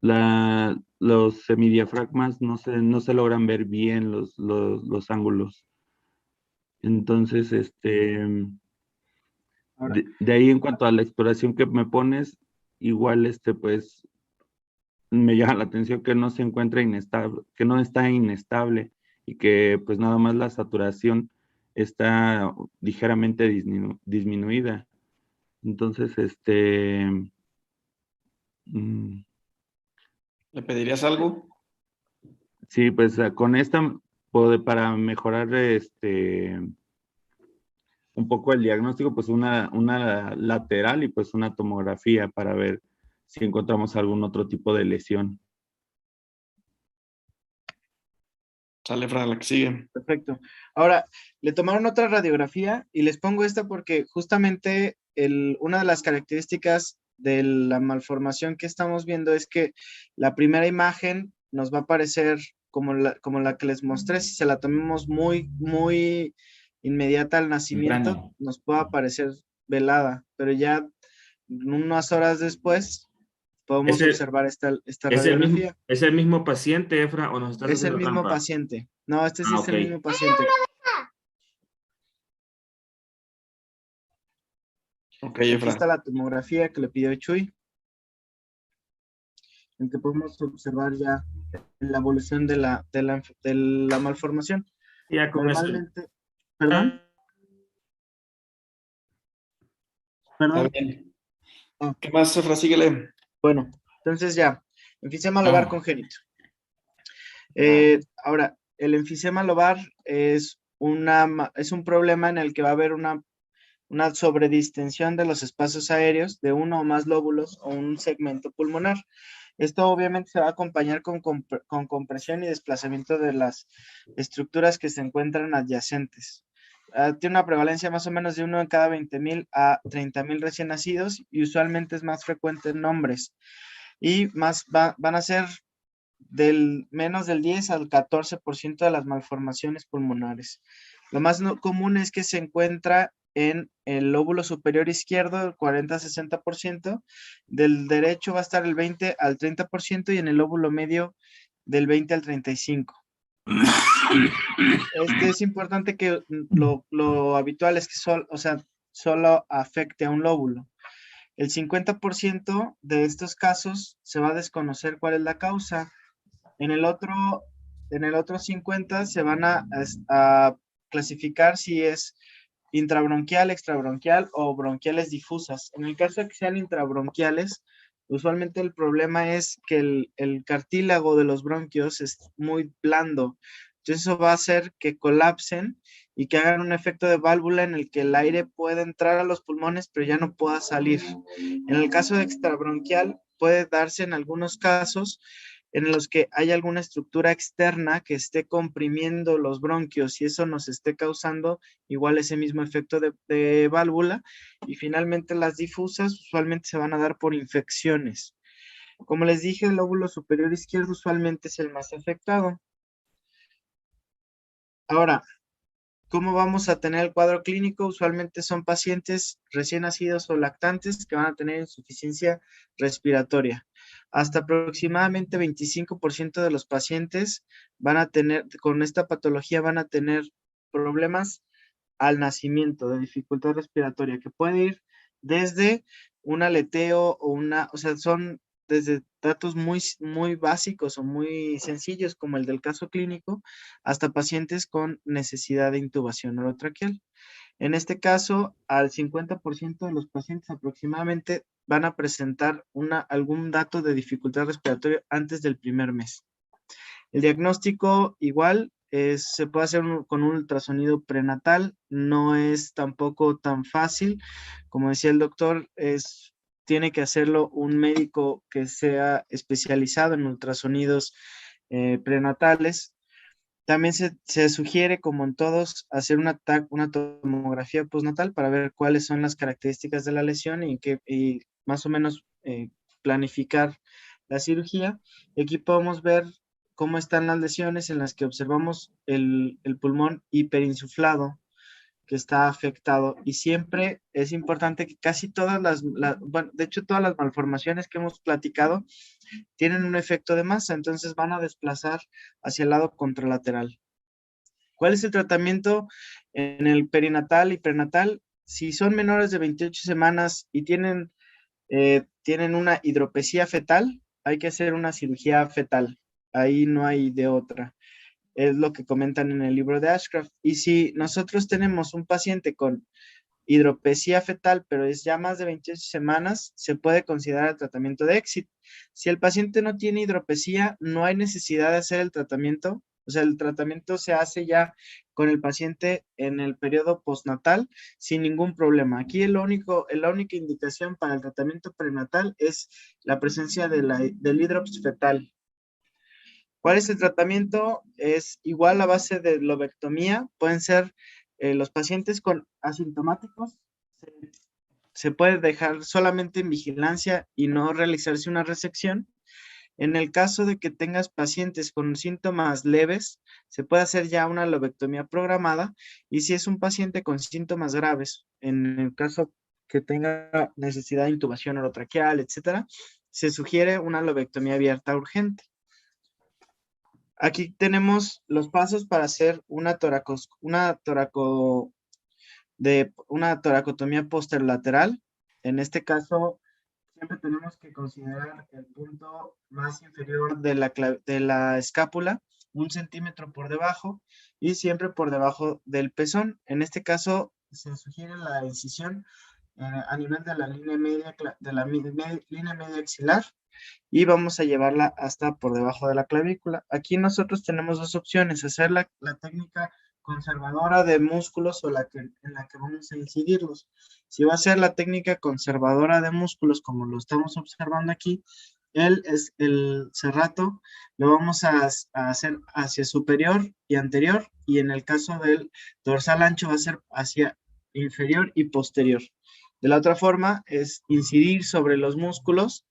Los semidiafragmas no se logran ver bien los ángulos. Entonces, Ahora, de ahí en cuanto a la exploración que me pones, igual pues me llama la atención que no se encuentra inestable, que no está inestable, y que pues nada más la saturación está ligeramente disminuida. Entonces, ¿Le pedirías algo? sí, pues con esta para mejorar un poco el diagnóstico, pues una lateral y pues una tomografía para ver si encontramos algún otro tipo de lesión. Sale, Fran, la que sigue. perfecto. Ahora, le tomaron otra radiografía y les pongo esta porque justamente una de las características de la malformación que estamos viendo es que la primera imagen nos va a aparecer como la que les mostré. Si se la tomamos muy, muy inmediata al nacimiento, Temprano. nos puede aparecer velada, pero ya unas horas después podemos observar esta radiografía. ¿Es el mismo paciente, Efra, o nos estás Es el haciendo mismo trampa? paciente. No, este sí Ah, es el ok. mismo paciente. Ok, Aquí Efra. está la tomografía que le pidió Chuy, en que podemos observar ya la evolución de la malformación. Ya con eso. Normalmente, perdón, Está bien. Ah. ¿Qué más, Efra? Síguele. Bueno, entonces ya, enfisema lobar congénito. Ahora, el enfisema lobar es un problema en el que va a haber una sobredistensión de los espacios aéreos de uno o más lóbulos o un segmento pulmonar. Esto obviamente se va a acompañar con compresión y desplazamiento de las estructuras que se encuentran adyacentes. Tiene una prevalencia más o menos de 1 en cada 20,000 a 30,000 recién nacidos, y usualmente es más frecuente en hombres. Y van a ser menos del 10 al 14% de las malformaciones pulmonares. Lo más común es que se encuentra en el lóbulo superior izquierdo, el 40-60%, del derecho va a estar el 20 al 30%, y en el lóbulo medio del 20 al 35%. Es importante que lo habitual es que solo afecte a un lóbulo. El 50% de estos casos se va a desconocer cuál es la causa. En el otro 50 se van a clasificar si es intrabronquial, extrabronquial o bronquiales difusas. En el caso de que sean intrabronquiales, usualmente el problema es que el cartílago de los bronquios es muy blando. Entonces eso va a hacer que colapsen y que hagan un efecto de válvula en el que el aire puede entrar a los pulmones, pero ya no pueda salir. En el caso de extrabronquial, puede darse en algunos casos en los que hay alguna estructura externa que esté comprimiendo los bronquios y eso nos esté causando igual ese mismo efecto de válvula. Y finalmente las difusas usualmente se van a dar por infecciones. Como les dije, el lóbulo superior izquierdo usualmente es el más afectado. Ahora, ¿cómo vamos a tener el cuadro clínico? Usualmente son pacientes recién nacidos o lactantes que van a tener insuficiencia respiratoria. Hasta aproximadamente 25% de los pacientes con esta patología van a tener problemas al nacimiento de dificultad respiratoria, que puede ir desde un aleteo o sea, son desde datos muy básicos o muy sencillos, como el del caso clínico, hasta pacientes con necesidad de intubación orotraqueal. En este caso, al 50% de los pacientes aproximadamente van a presentar algún dato de dificultad respiratoria antes del primer mes. El diagnóstico igual se puede hacer con un ultrasonido prenatal, no es tampoco tan fácil. Como decía el doctor, tiene que hacerlo un médico que sea especializado en ultrasonidos prenatales. También se sugiere, como en todos, hacer una tomografía postnatal para ver cuáles son las características de la lesión y más o menos planificar la cirugía. Y aquí podemos ver cómo están las lesiones en las que observamos el pulmón hiperinsuflado que está afectado. Y siempre es importante que casi todas bueno, de hecho todas las malformaciones que hemos platicado tienen un efecto de masa, entonces van a desplazar hacia el lado contralateral. ¿Cuál es el tratamiento en el perinatal y prenatal? Si son menores de 28 semanas y tienen una hidropesía fetal, hay que hacer una cirugía fetal. Ahí no hay de otra. Es lo que comentan en el libro de Ashcraft. Y si nosotros tenemos un paciente con hidropesía fetal, pero es ya más de 28 semanas, se puede considerar el tratamiento de éxito. Si el paciente no tiene hidropesía, no hay necesidad de hacer el tratamiento. O sea, el tratamiento se hace ya con el paciente en el periodo postnatal sin ningún problema. Aquí la única indicación para el tratamiento prenatal es la presencia del hidrops fetal. ¿Cuál es el tratamiento? Es igual a base de lobectomía. Pueden ser los pacientes con asintomáticos. Se puede dejar solamente en vigilancia y no realizarse una resección. En el caso de que tengas pacientes con síntomas leves, se puede hacer ya una lobectomía programada. Y si es un paciente con síntomas graves, en el caso que tenga necesidad de intubación orotraqueal, etcétera, se sugiere una lobectomía abierta urgente. Aquí tenemos los pasos para hacer una toracotomía posterolateral. En este caso, siempre tenemos que considerar el punto más inferior de la escápula, 1 centímetro por debajo y siempre por debajo del pezón. En este caso, se sugiere la incisión a nivel de la línea media axilar. Y vamos a llevarla hasta por debajo de la clavícula. Aquí nosotros tenemos dos opciones, hacer la técnica conservadora de músculos o en la que vamos a incidirlos. Si va a ser la técnica conservadora de músculos, como lo estamos observando aquí, el serrato lo vamos a hacer hacia superior y anterior, y en el caso del dorsal ancho va a ser hacia inferior y posterior. De la otra forma es incidir sobre los músculos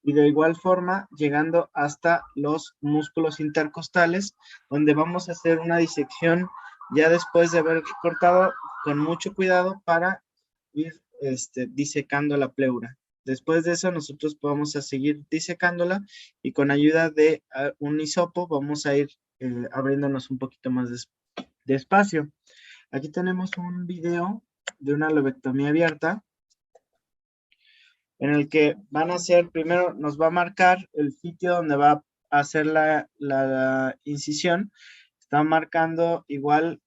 y de igual forma llegando hasta los músculos intercostales, donde vamos a hacer una disección ya después de haber cortado con mucho cuidado para ir disecando la pleura. Después de eso nosotros vamos a seguir disecándola y con ayuda de un hisopo vamos a ir abriéndonos un poquito más de espacio. Aquí tenemos un video de una lobectomía abierta, en el que van a hacer, primero nos va a marcar el sitio donde va a hacer la incisión. Está marcando igual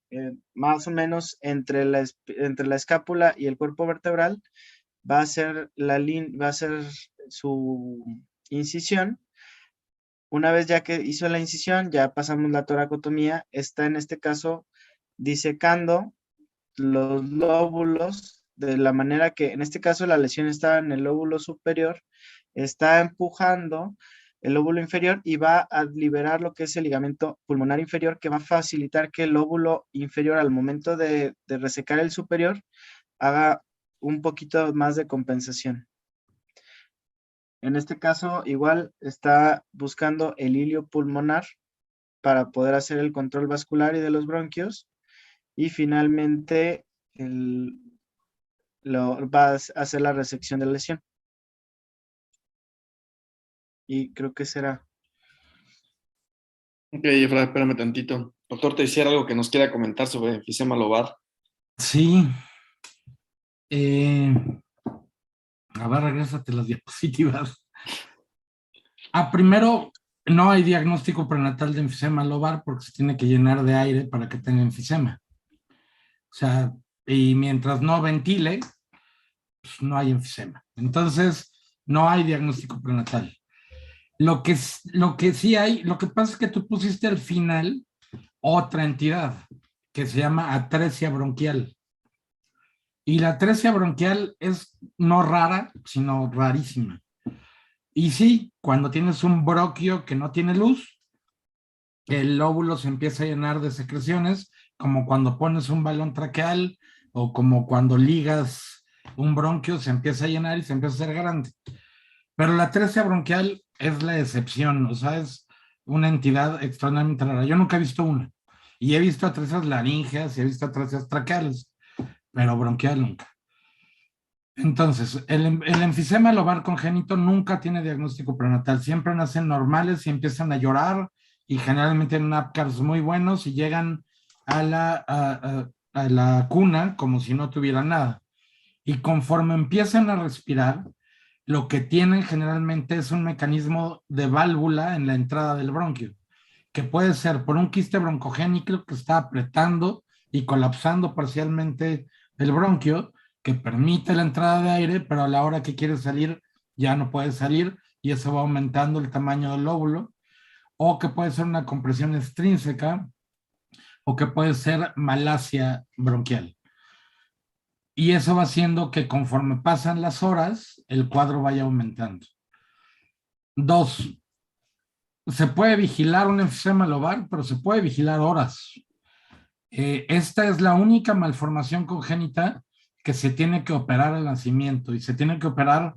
más o menos entre la escápula y el cuerpo vertebral. Va a ser su incisión. Una vez ya que hizo la incisión, ya pasamos la toracotomía. Está en este caso disecando los lóbulos de la manera que, en este caso, la lesión está en el lóbulo superior, está empujando el lóbulo inferior y va a liberar lo que es el ligamento pulmonar inferior, que va a facilitar que el lóbulo inferior, al momento de resecar el superior, haga un poquito más de compensación. En este caso, igual está buscando el hilio pulmonar para poder hacer el control vascular y de los bronquios, y finalmente va a hacer la resección de la lesión. Y creo que será. Ok, Efra, espérame tantito. Doctor, ¿te hiciera algo que nos quiera comentar sobre enfisema lobar? Sí. A ver, regrésate las diapositivas. Primero, no hay diagnóstico prenatal de enfisema lobar porque se tiene que llenar de aire para que tenga enfisema. O sea, y mientras no ventile, pues no hay enfisema. Entonces, no hay diagnóstico prenatal. Lo que sí hay, lo que pasa es que tú pusiste al final otra entidad que se llama atresia bronquial. Y la atresia bronquial es no rara, sino rarísima. Y sí, cuando tienes un bronquio que no tiene luz, el lóbulo se empieza a llenar de secreciones, como cuando pones un balón traqueal o como cuando ligas un bronquio, se empieza a llenar y se empieza a hacer grande. Pero la atresia bronquial es la excepción, o sea, es una entidad extraordinariamente rara. Yo nunca he visto una. Y he visto atresias laríngeas y he visto atresias traqueales, pero bronquial nunca. Entonces, el enfisema lobar congénito nunca tiene diagnóstico prenatal. Siempre nacen normales y empiezan a llorar y generalmente tienen APGARs muy buenos y llegan a la cuna como si no tuvieran nada. Y conforme empiezan a respirar, lo que tienen generalmente es un mecanismo de válvula en la entrada del bronquio, que puede ser por un quiste broncogénico que está apretando y colapsando parcialmente el bronquio, que permite la entrada de aire, pero a la hora que quiere salir ya no puede salir y eso va aumentando el tamaño del lóbulo, o que puede ser una compresión extrínseca, o que puede ser malasia bronquial. Y eso va haciendo que conforme pasan las horas, el cuadro vaya aumentando. 2, se puede vigilar un enfisema lobar, pero se puede vigilar horas. Esta es la única malformación congénita que se tiene que operar al nacimiento y se tiene que operar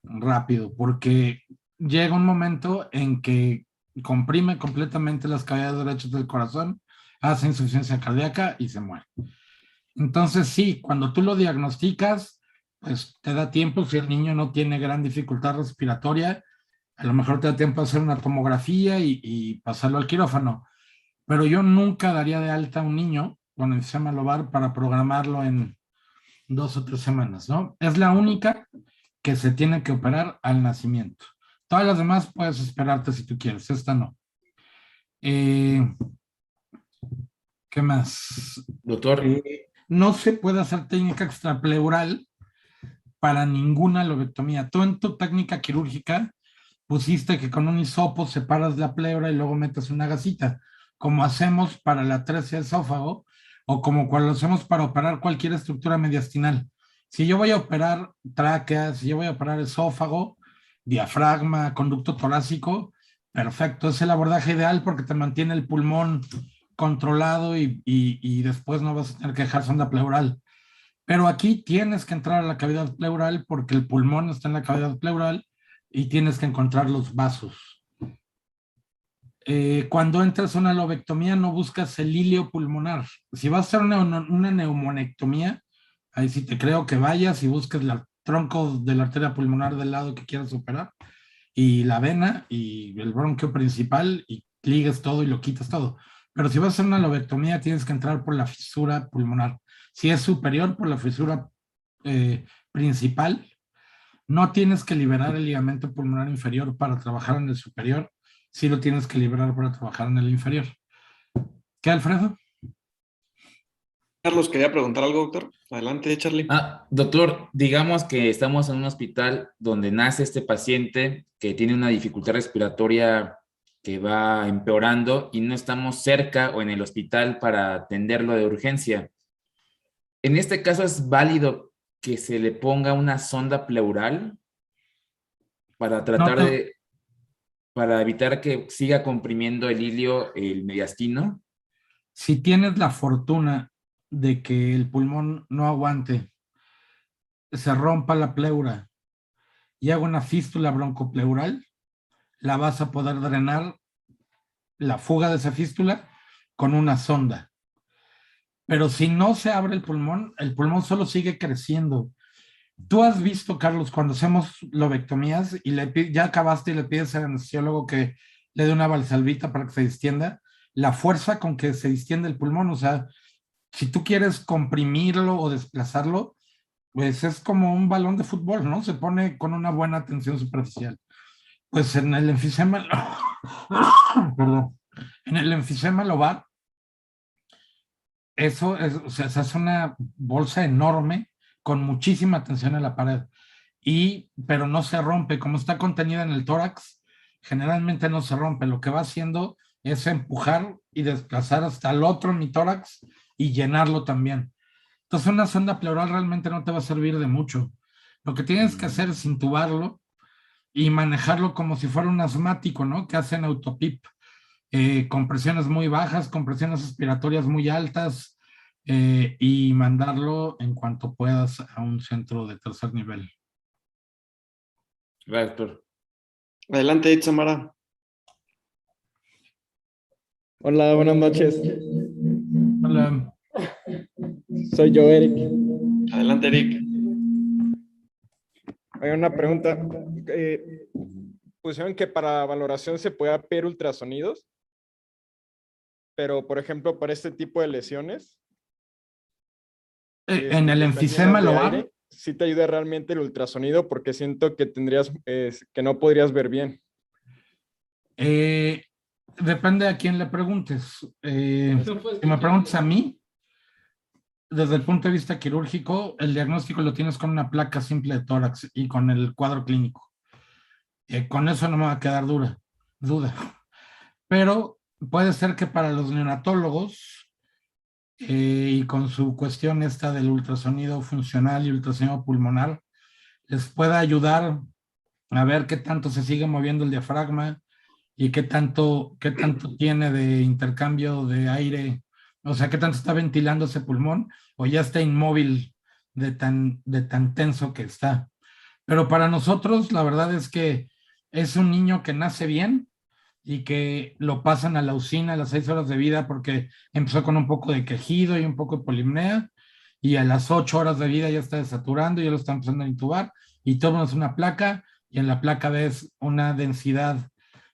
rápido porque llega un momento en que comprime completamente las cavidades derechas del corazón, hace insuficiencia cardíaca y se muere. Entonces sí, cuando tú lo diagnosticas, pues te da tiempo, si el niño no tiene gran dificultad respiratoria, a lo mejor te da tiempo a hacer una tomografía y pasarlo al quirófano. Pero yo nunca daría de alta a un niño con enfisema lobar para programarlo en 2 o 3 semanas, ¿no? Es la única que se tiene que operar al nacimiento. Todas las demás puedes esperarte si tú quieres, esta no. ¿Qué más? Doctor. No se puede hacer técnica extrapleural para ninguna lobectomía. Tú en tu técnica quirúrgica pusiste que con un hisopo separas la pleura y luego metes una gasita, como hacemos para la atresia esófago o como cuando lo hacemos para operar cualquier estructura mediastinal. Si yo voy a operar tráquea, si yo voy a operar esófago, diafragma, conducto torácico, perfecto, es el abordaje ideal porque te mantiene el pulmón controlado y después no vas a tener que dejar sonda pleural. Pero aquí tienes que entrar a la cavidad pleural porque el pulmón está en la cavidad pleural y tienes que encontrar los vasos. Cuando entras a una lobectomía no buscas el hilio pulmonar. Si vas a hacer una neumonectomía, ahí sí te creo que vayas y busques el tronco de la arteria pulmonar del lado que quieras operar y la vena y el bronquio principal y ligues todo y lo quitas todo. Pero si vas a hacer una lobectomía tienes que entrar por la fisura pulmonar. Si es superior, por la fisura principal. No tienes que liberar el ligamento pulmonar inferior para trabajar en el superior, sí lo tienes que liberar para trabajar en el inferior. ¿Qué, Alfredo? Carlos, quería preguntar algo, doctor. Adelante, Charlie. Doctor, digamos que estamos en un hospital donde nace este paciente que tiene una dificultad respiratoria que va empeorando y no estamos cerca o en el hospital para atenderlo de urgencia. En este caso, ¿es válido que se le ponga una sonda pleural para tratar para evitar que siga comprimiendo el hilio, el mediastino? Si tienes la fortuna de que el pulmón no aguante, se rompa la pleura y haga una fístula broncopleural, la vas a poder drenar la fuga de esa fístula con una sonda. Pero si no se abre el pulmón solo sigue creciendo. Tú has visto, Carlos, cuando hacemos lobectomías y ya acabaste y le pides al anestesiólogo que le dé una valsalvita para que se distienda, la fuerza con que se distiende el pulmón, o sea, si tú quieres comprimirlo o desplazarlo, pues es como un balón de fútbol, ¿no? Se pone con una buena tensión superficial. Pues en el enfisema, perdón, en el enfisema lobar, eso es, o sea, se hace una bolsa enorme con muchísima tensión en la pared, pero no se rompe, como está contenida en el tórax, generalmente no se rompe, lo que va haciendo es empujar y desplazar hasta el otro tórax y llenarlo también. Entonces una sonda pleural realmente no te va a servir de mucho. Lo que tienes que hacer es intubarlo y manejarlo como si fuera un asmático, ¿no? Que hacen autopip, con presiones muy bajas, con presiones respiratorias muy altas, y mandarlo en cuanto puedas a un centro de tercer nivel. Gracias, doctor. Adelante, Itzamara. Hola, buenas noches. Hola. Soy yo, Eric. Adelante, Eric. Hay una pregunta. Pusieron que para valoración se puede pedir ultrasonidos, pero por ejemplo, para este tipo de lesiones. En el enfisema lobar. Sí te ayuda realmente el ultrasonido porque siento que tendrías, que no podrías ver bien. Depende a quién le preguntes. Si me preguntas a mí, desde el punto de vista quirúrgico, el diagnóstico lo tienes con una placa simple de tórax y con el cuadro clínico. Con eso no me va a quedar duda. Pero puede ser que para los neonatólogos, y con su cuestión esta del ultrasonido funcional y ultrasonido pulmonar, les pueda ayudar a ver qué tanto se sigue moviendo el diafragma y qué tanto tiene de intercambio de aire, o sea, qué tanto está ventilando ese pulmón o ya está inmóvil de tan tenso que está. Pero para nosotros la verdad es que es un niño que nace bien y que lo pasan a la usina a las 6 horas de vida porque empezó con un poco de quejido y un poco de polimnea, y a las 8 horas de vida ya está desaturando y ya lo están empezando a intubar, y todo es una placa, y en la placa ves una densidad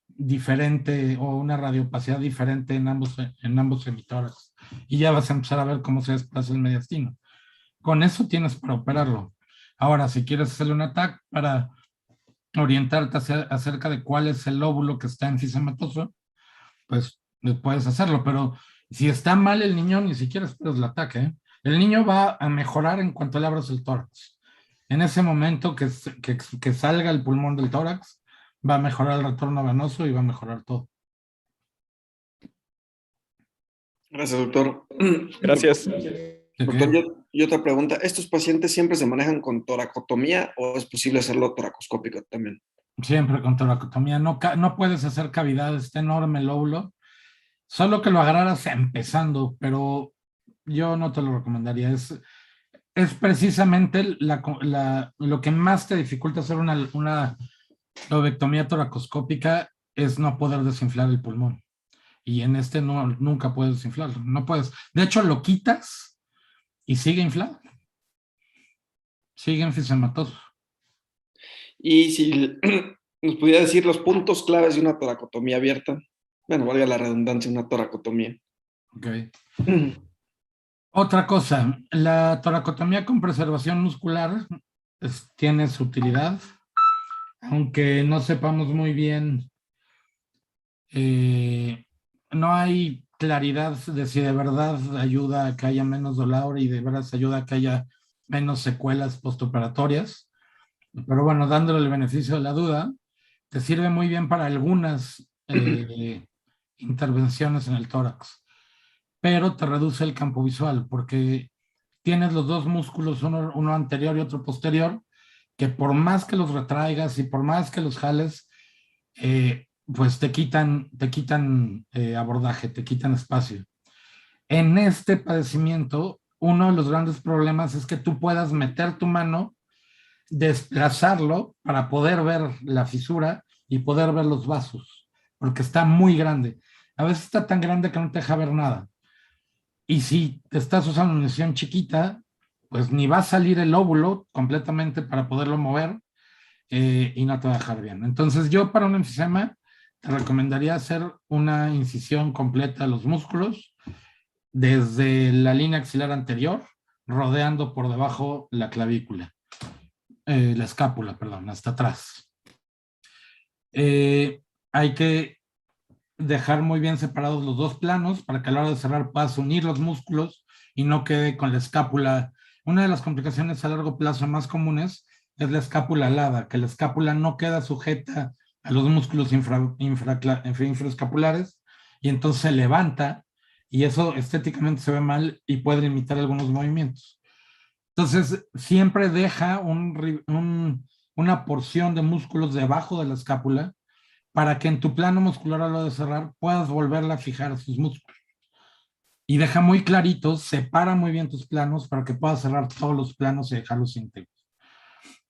diferente o una radiopacidad diferente en ambos emisores, y ya vas a empezar a ver cómo se desplaza el mediastino. Con eso tienes para operarlo. Ahora, si quieres hacerle un TAC para orientarte acerca de cuál es el lóbulo que está enfisematoso, pues puedes hacerlo, pero si está mal el niño, ni siquiera esperes el ataque, ¿eh? El niño va a mejorar en cuanto le abras el tórax. En ese momento que salga el pulmón del tórax, va a mejorar el retorno venoso y va a mejorar todo. Gracias, doctor. Gracias. Doctor, y otra pregunta. ¿Estos pacientes siempre se manejan con toracotomía o es posible hacerlo toracoscópico también? Siempre con toracotomía. No puedes hacer cavidad, está enorme el lóbulo. Solo que lo agarraras empezando, pero yo no te lo recomendaría. Es precisamente lo que más te dificulta hacer una lobectomía toracoscópica, es no poder desinflar el pulmón. Y en este nunca puedes desinflarlo. No puedes. De hecho, lo quitas y sigue inflado. Sigue enfisematoso. Y si nos pudiera decir los puntos claves de una toracotomía abierta. Bueno, valga la redundancia, una toracotomía. Ok. Otra cosa, la toracotomía con preservación muscular tiene su utilidad, aunque no sepamos muy bien, no hay claridad de si de verdad ayuda a que haya menos dolor y de verdad ayuda a que haya menos secuelas postoperatorias. Pero bueno, dándole el beneficio de la duda, te sirve muy bien para algunas intervenciones en el tórax, pero te reduce el campo visual porque tienes los dos músculos, uno anterior y otro posterior, que por más que los retraigas y por más que los jales, pues te quitan abordaje, te quitan espacio. En este padecimiento, uno de los grandes problemas es que tú puedas meter tu mano, desplazarlo para poder ver la fisura y poder ver los vasos, porque está muy grande. A veces está tan grande que no te deja ver nada. Y si te estás usando una lesión chiquita, pues ni va a salir el óvulo completamente para poderlo mover, y no te va a dejar bien. Entonces yo para un enfisema te recomendaría hacer una incisión completa de los músculos desde la línea axilar anterior, rodeando por debajo la clavícula, la escápula, perdón, hasta atrás. Hay que dejar muy bien separados los dos planos para que a la hora de cerrar puedas unir los músculos y no quede con la escápula. Una de las complicaciones a largo plazo más comunes es la escápula alada, que la escápula no queda sujeta a los músculos infraescapulares y entonces se levanta y eso estéticamente se ve mal y puede limitar algunos movimientos. Entonces, siempre deja una porción de músculos debajo de la escápula para que en tu plano muscular a lo de cerrar puedas volverla a fijar a sus músculos. Y deja muy claritos, separa muy bien tus planos para que puedas cerrar todos los planos y dejarlos íntegros.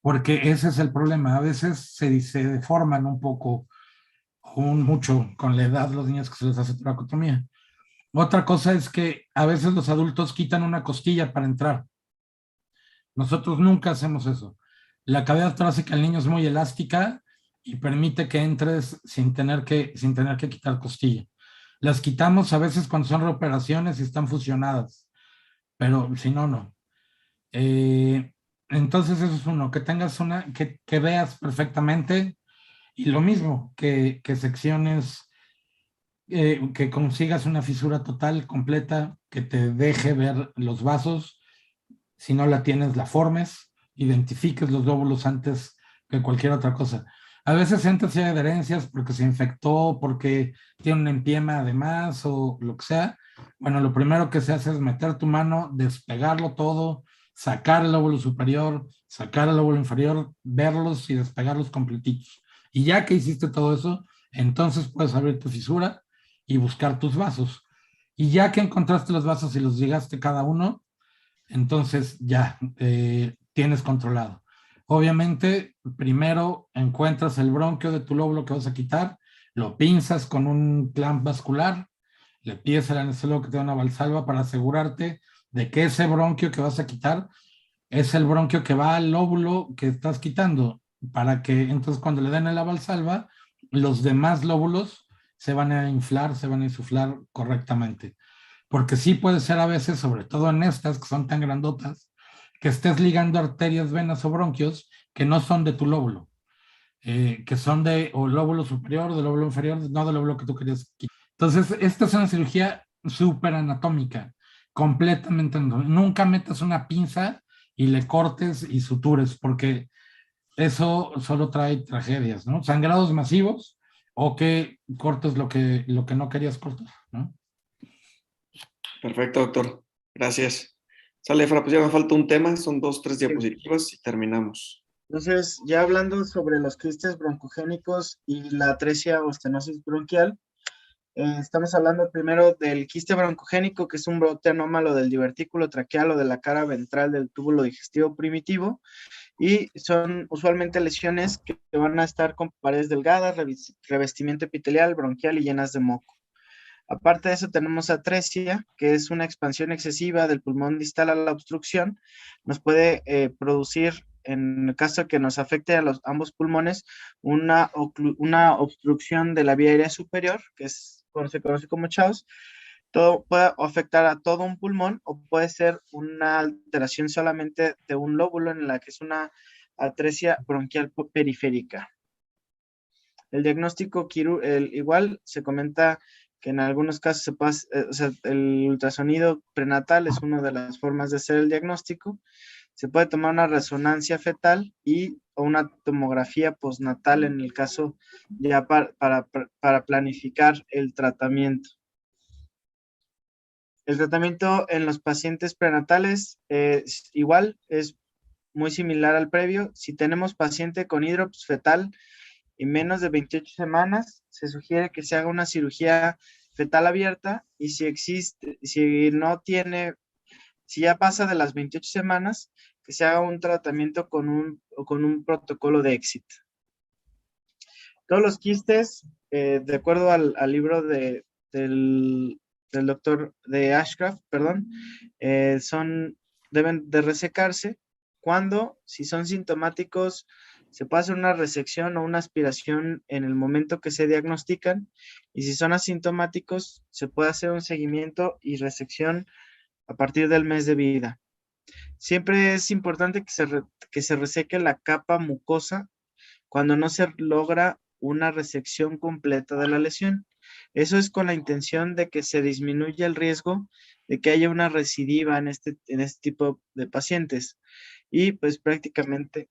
Porque ese es el problema. A veces se deforman un poco o mucho con la edad los niños que se les hace toracotomía. Otra cosa es que a veces los adultos quitan una costilla para entrar. Nosotros nunca hacemos eso. La cavidad torácica del niño es muy elástica y permite que entres sin tener que quitar costilla. Las quitamos a veces cuando son reoperaciones y están fusionadas, pero si no, no. Entonces eso es uno, que tengas que veas perfectamente y lo mismo, que secciones, que consigas una fisura total, completa, que te deje ver los vasos. Si no la tienes, la formes, identifiques los lóbulos antes que cualquier otra cosa. A veces entra si hay adherencias porque se infectó, porque tiene un empiema además o lo que sea. Bueno, lo primero que se hace es meter tu mano, despegarlo todo, sacar el lóbulo superior, sacar el lóbulo inferior, verlos y despegarlos completitos. Y ya que hiciste todo eso, entonces puedes abrir tu fisura y buscar tus vasos. Y ya que encontraste los vasos y los llegaste cada uno, entonces ya tienes controlado. Obviamente, primero encuentras el bronquio de tu lóbulo que vas a quitar, lo pinzas con un clamp vascular, le pides al anestesiólogo que te dé una valsalva para asegurarte de que ese bronquio que vas a quitar es el bronquio que va al lóbulo que estás quitando, para que entonces cuando le den la valsalva, los demás lóbulos se van a inflar, se van a insuflar correctamente. Porque sí puede ser a veces, sobre todo en estas que son tan grandotas, que estés ligando arterias, venas o bronquios que no son de tu lóbulo, que son de o lóbulo superior, del lóbulo inferior, no del lóbulo que tú querías quitar. Entonces, esta es una cirugía súper anatómica, completamente anatómica. Nunca metas una pinza y le cortes y sutures, porque eso solo trae tragedias, ¿no? Sangrados masivos o que cortes lo que no querías cortar, ¿no? Perfecto, doctor. Gracias. Sale, Efra, pues ya me falta un tema, son 2, 3 diapositivas y terminamos. Entonces, ya hablando sobre los quistes broncogénicos y la atresia o estenosis bronquial, estamos hablando primero del quiste broncogénico, que es un brote anómalo del divertículo traqueal o de la cara ventral del túbulo digestivo primitivo, y son usualmente lesiones que van a estar con paredes delgadas, revestimiento epitelial, bronquial y llenas de moco. Aparte de eso tenemos atresia, que es una expansión excesiva del pulmón distal a la obstrucción. Nos puede producir, en el caso de que nos afecte a ambos pulmones, una obstrucción de la vía aérea superior, que se conoce como CHAOS. Todo puede afectar a todo un pulmón o puede ser una alteración solamente de un lóbulo en la que es una atresia bronquial periférica. El diagnóstico igual se comenta que en algunos casos el ultrasonido prenatal es una de las formas de hacer el diagnóstico. Se puede tomar una resonancia fetal o una tomografía postnatal en el caso ya para planificar el tratamiento. El tratamiento en los pacientes prenatales igual es muy similar al previo. Si tenemos paciente con hidrops fetal y menos de 28 semanas, se sugiere que se haga una cirugía fetal abierta, y si ya pasa de las 28 semanas, que se haga un tratamiento con un protocolo de éxito. Todos los quistes, de acuerdo al libro del doctor de Ashcraft, deben de resecarse cuando, si son sintomáticos, se puede hacer una resección o una aspiración en el momento que se diagnostican, y si son asintomáticos, se puede hacer un seguimiento y resección a partir del mes de vida. Siempre es importante que se reseque la capa mucosa cuando no se logra una resección completa de la lesión. Eso es con la intención de que se disminuya el riesgo de que haya una recidiva en este tipo de pacientes. Y pues prácticamente,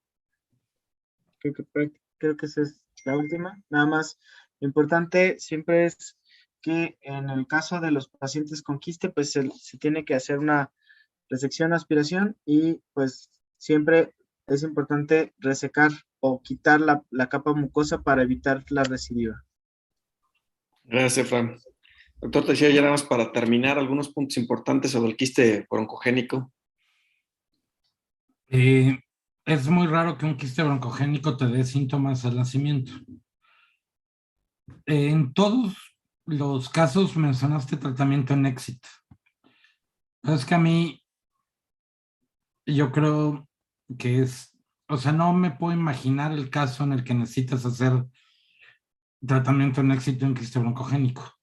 creo que esa es la última. Nada más, lo importante siempre es que en el caso de los pacientes con quiste, pues se tiene que hacer una resección, aspiración, y pues siempre es importante resecar o quitar la capa mucosa para evitar la recidiva. Gracias, Efra. Doctor Teixeira, ya nada más para terminar, algunos puntos importantes sobre el quiste broncogénico. Es muy raro que un quiste broncogénico te dé síntomas al nacimiento. En todos los casos mencionaste tratamiento en éxito. Es que a mí, yo creo que o sea, no me puedo imaginar el caso en el que necesitas hacer tratamiento en éxito en quiste broncogénico.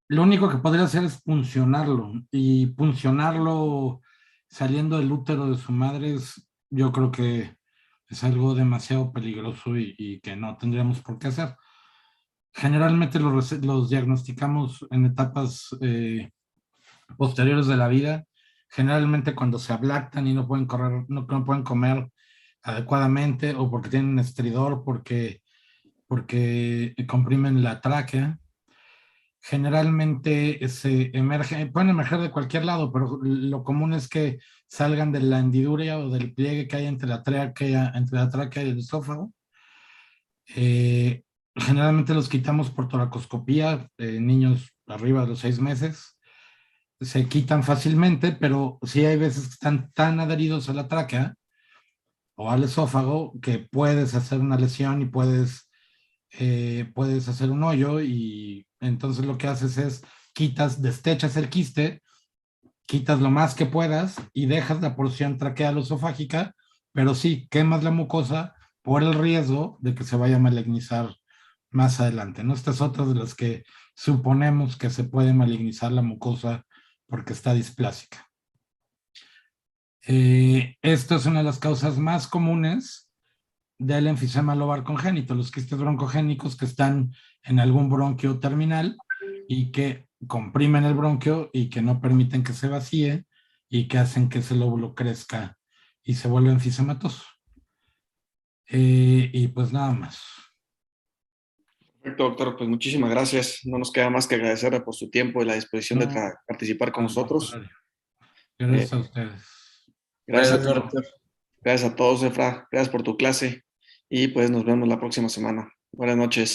Lo único que podría hacer es puncionarlo, y puncionarlo saliendo del útero de su madre yo creo que es algo demasiado peligroso y que no tendríamos por qué hacer. Generalmente los diagnosticamos en etapas posteriores de la vida, generalmente cuando se ablactan y no pueden correr, no pueden comer adecuadamente, o porque tienen estridor, porque comprimen la tráquea. Generalmente pueden emerger de cualquier lado, pero lo común es que salgan de la hendidura o del pliegue que hay entre la tráquea y el esófago. Generalmente los quitamos por toracoscopía, niños arriba de los 6 meses. Se quitan fácilmente, pero sí hay veces que están tan adheridos a la tráquea o al esófago que puedes hacer una lesión y puedes hacer un hoyo, y entonces lo que haces es destechas el quiste, quitas lo más que puedas y dejas la porción traquealo-esofágica, pero sí quemas la mucosa por el riesgo de que se vaya a malignizar más adelante, ¿no? Esta es otra de las que suponemos que se puede malignizar la mucosa porque está displásica. Esto es una de las causas más comunes del enfisema lobar congénito, los quistes broncogénicos que están en algún bronquio terminal y que comprimen el bronquio y que no permiten que se vacíe y que hacen que ese lóbulo crezca y se vuelva enfisematoso. Y pues nada más. Perfecto, doctor. Pues muchísimas gracias. No nos queda más que agradecerle por su tiempo y la disposición de participar con nosotros. Gracias a ustedes. Gracias, doctor. Gracias a todos, Efra. Gracias por tu clase. Y pues nos vemos la próxima semana. Buenas noches.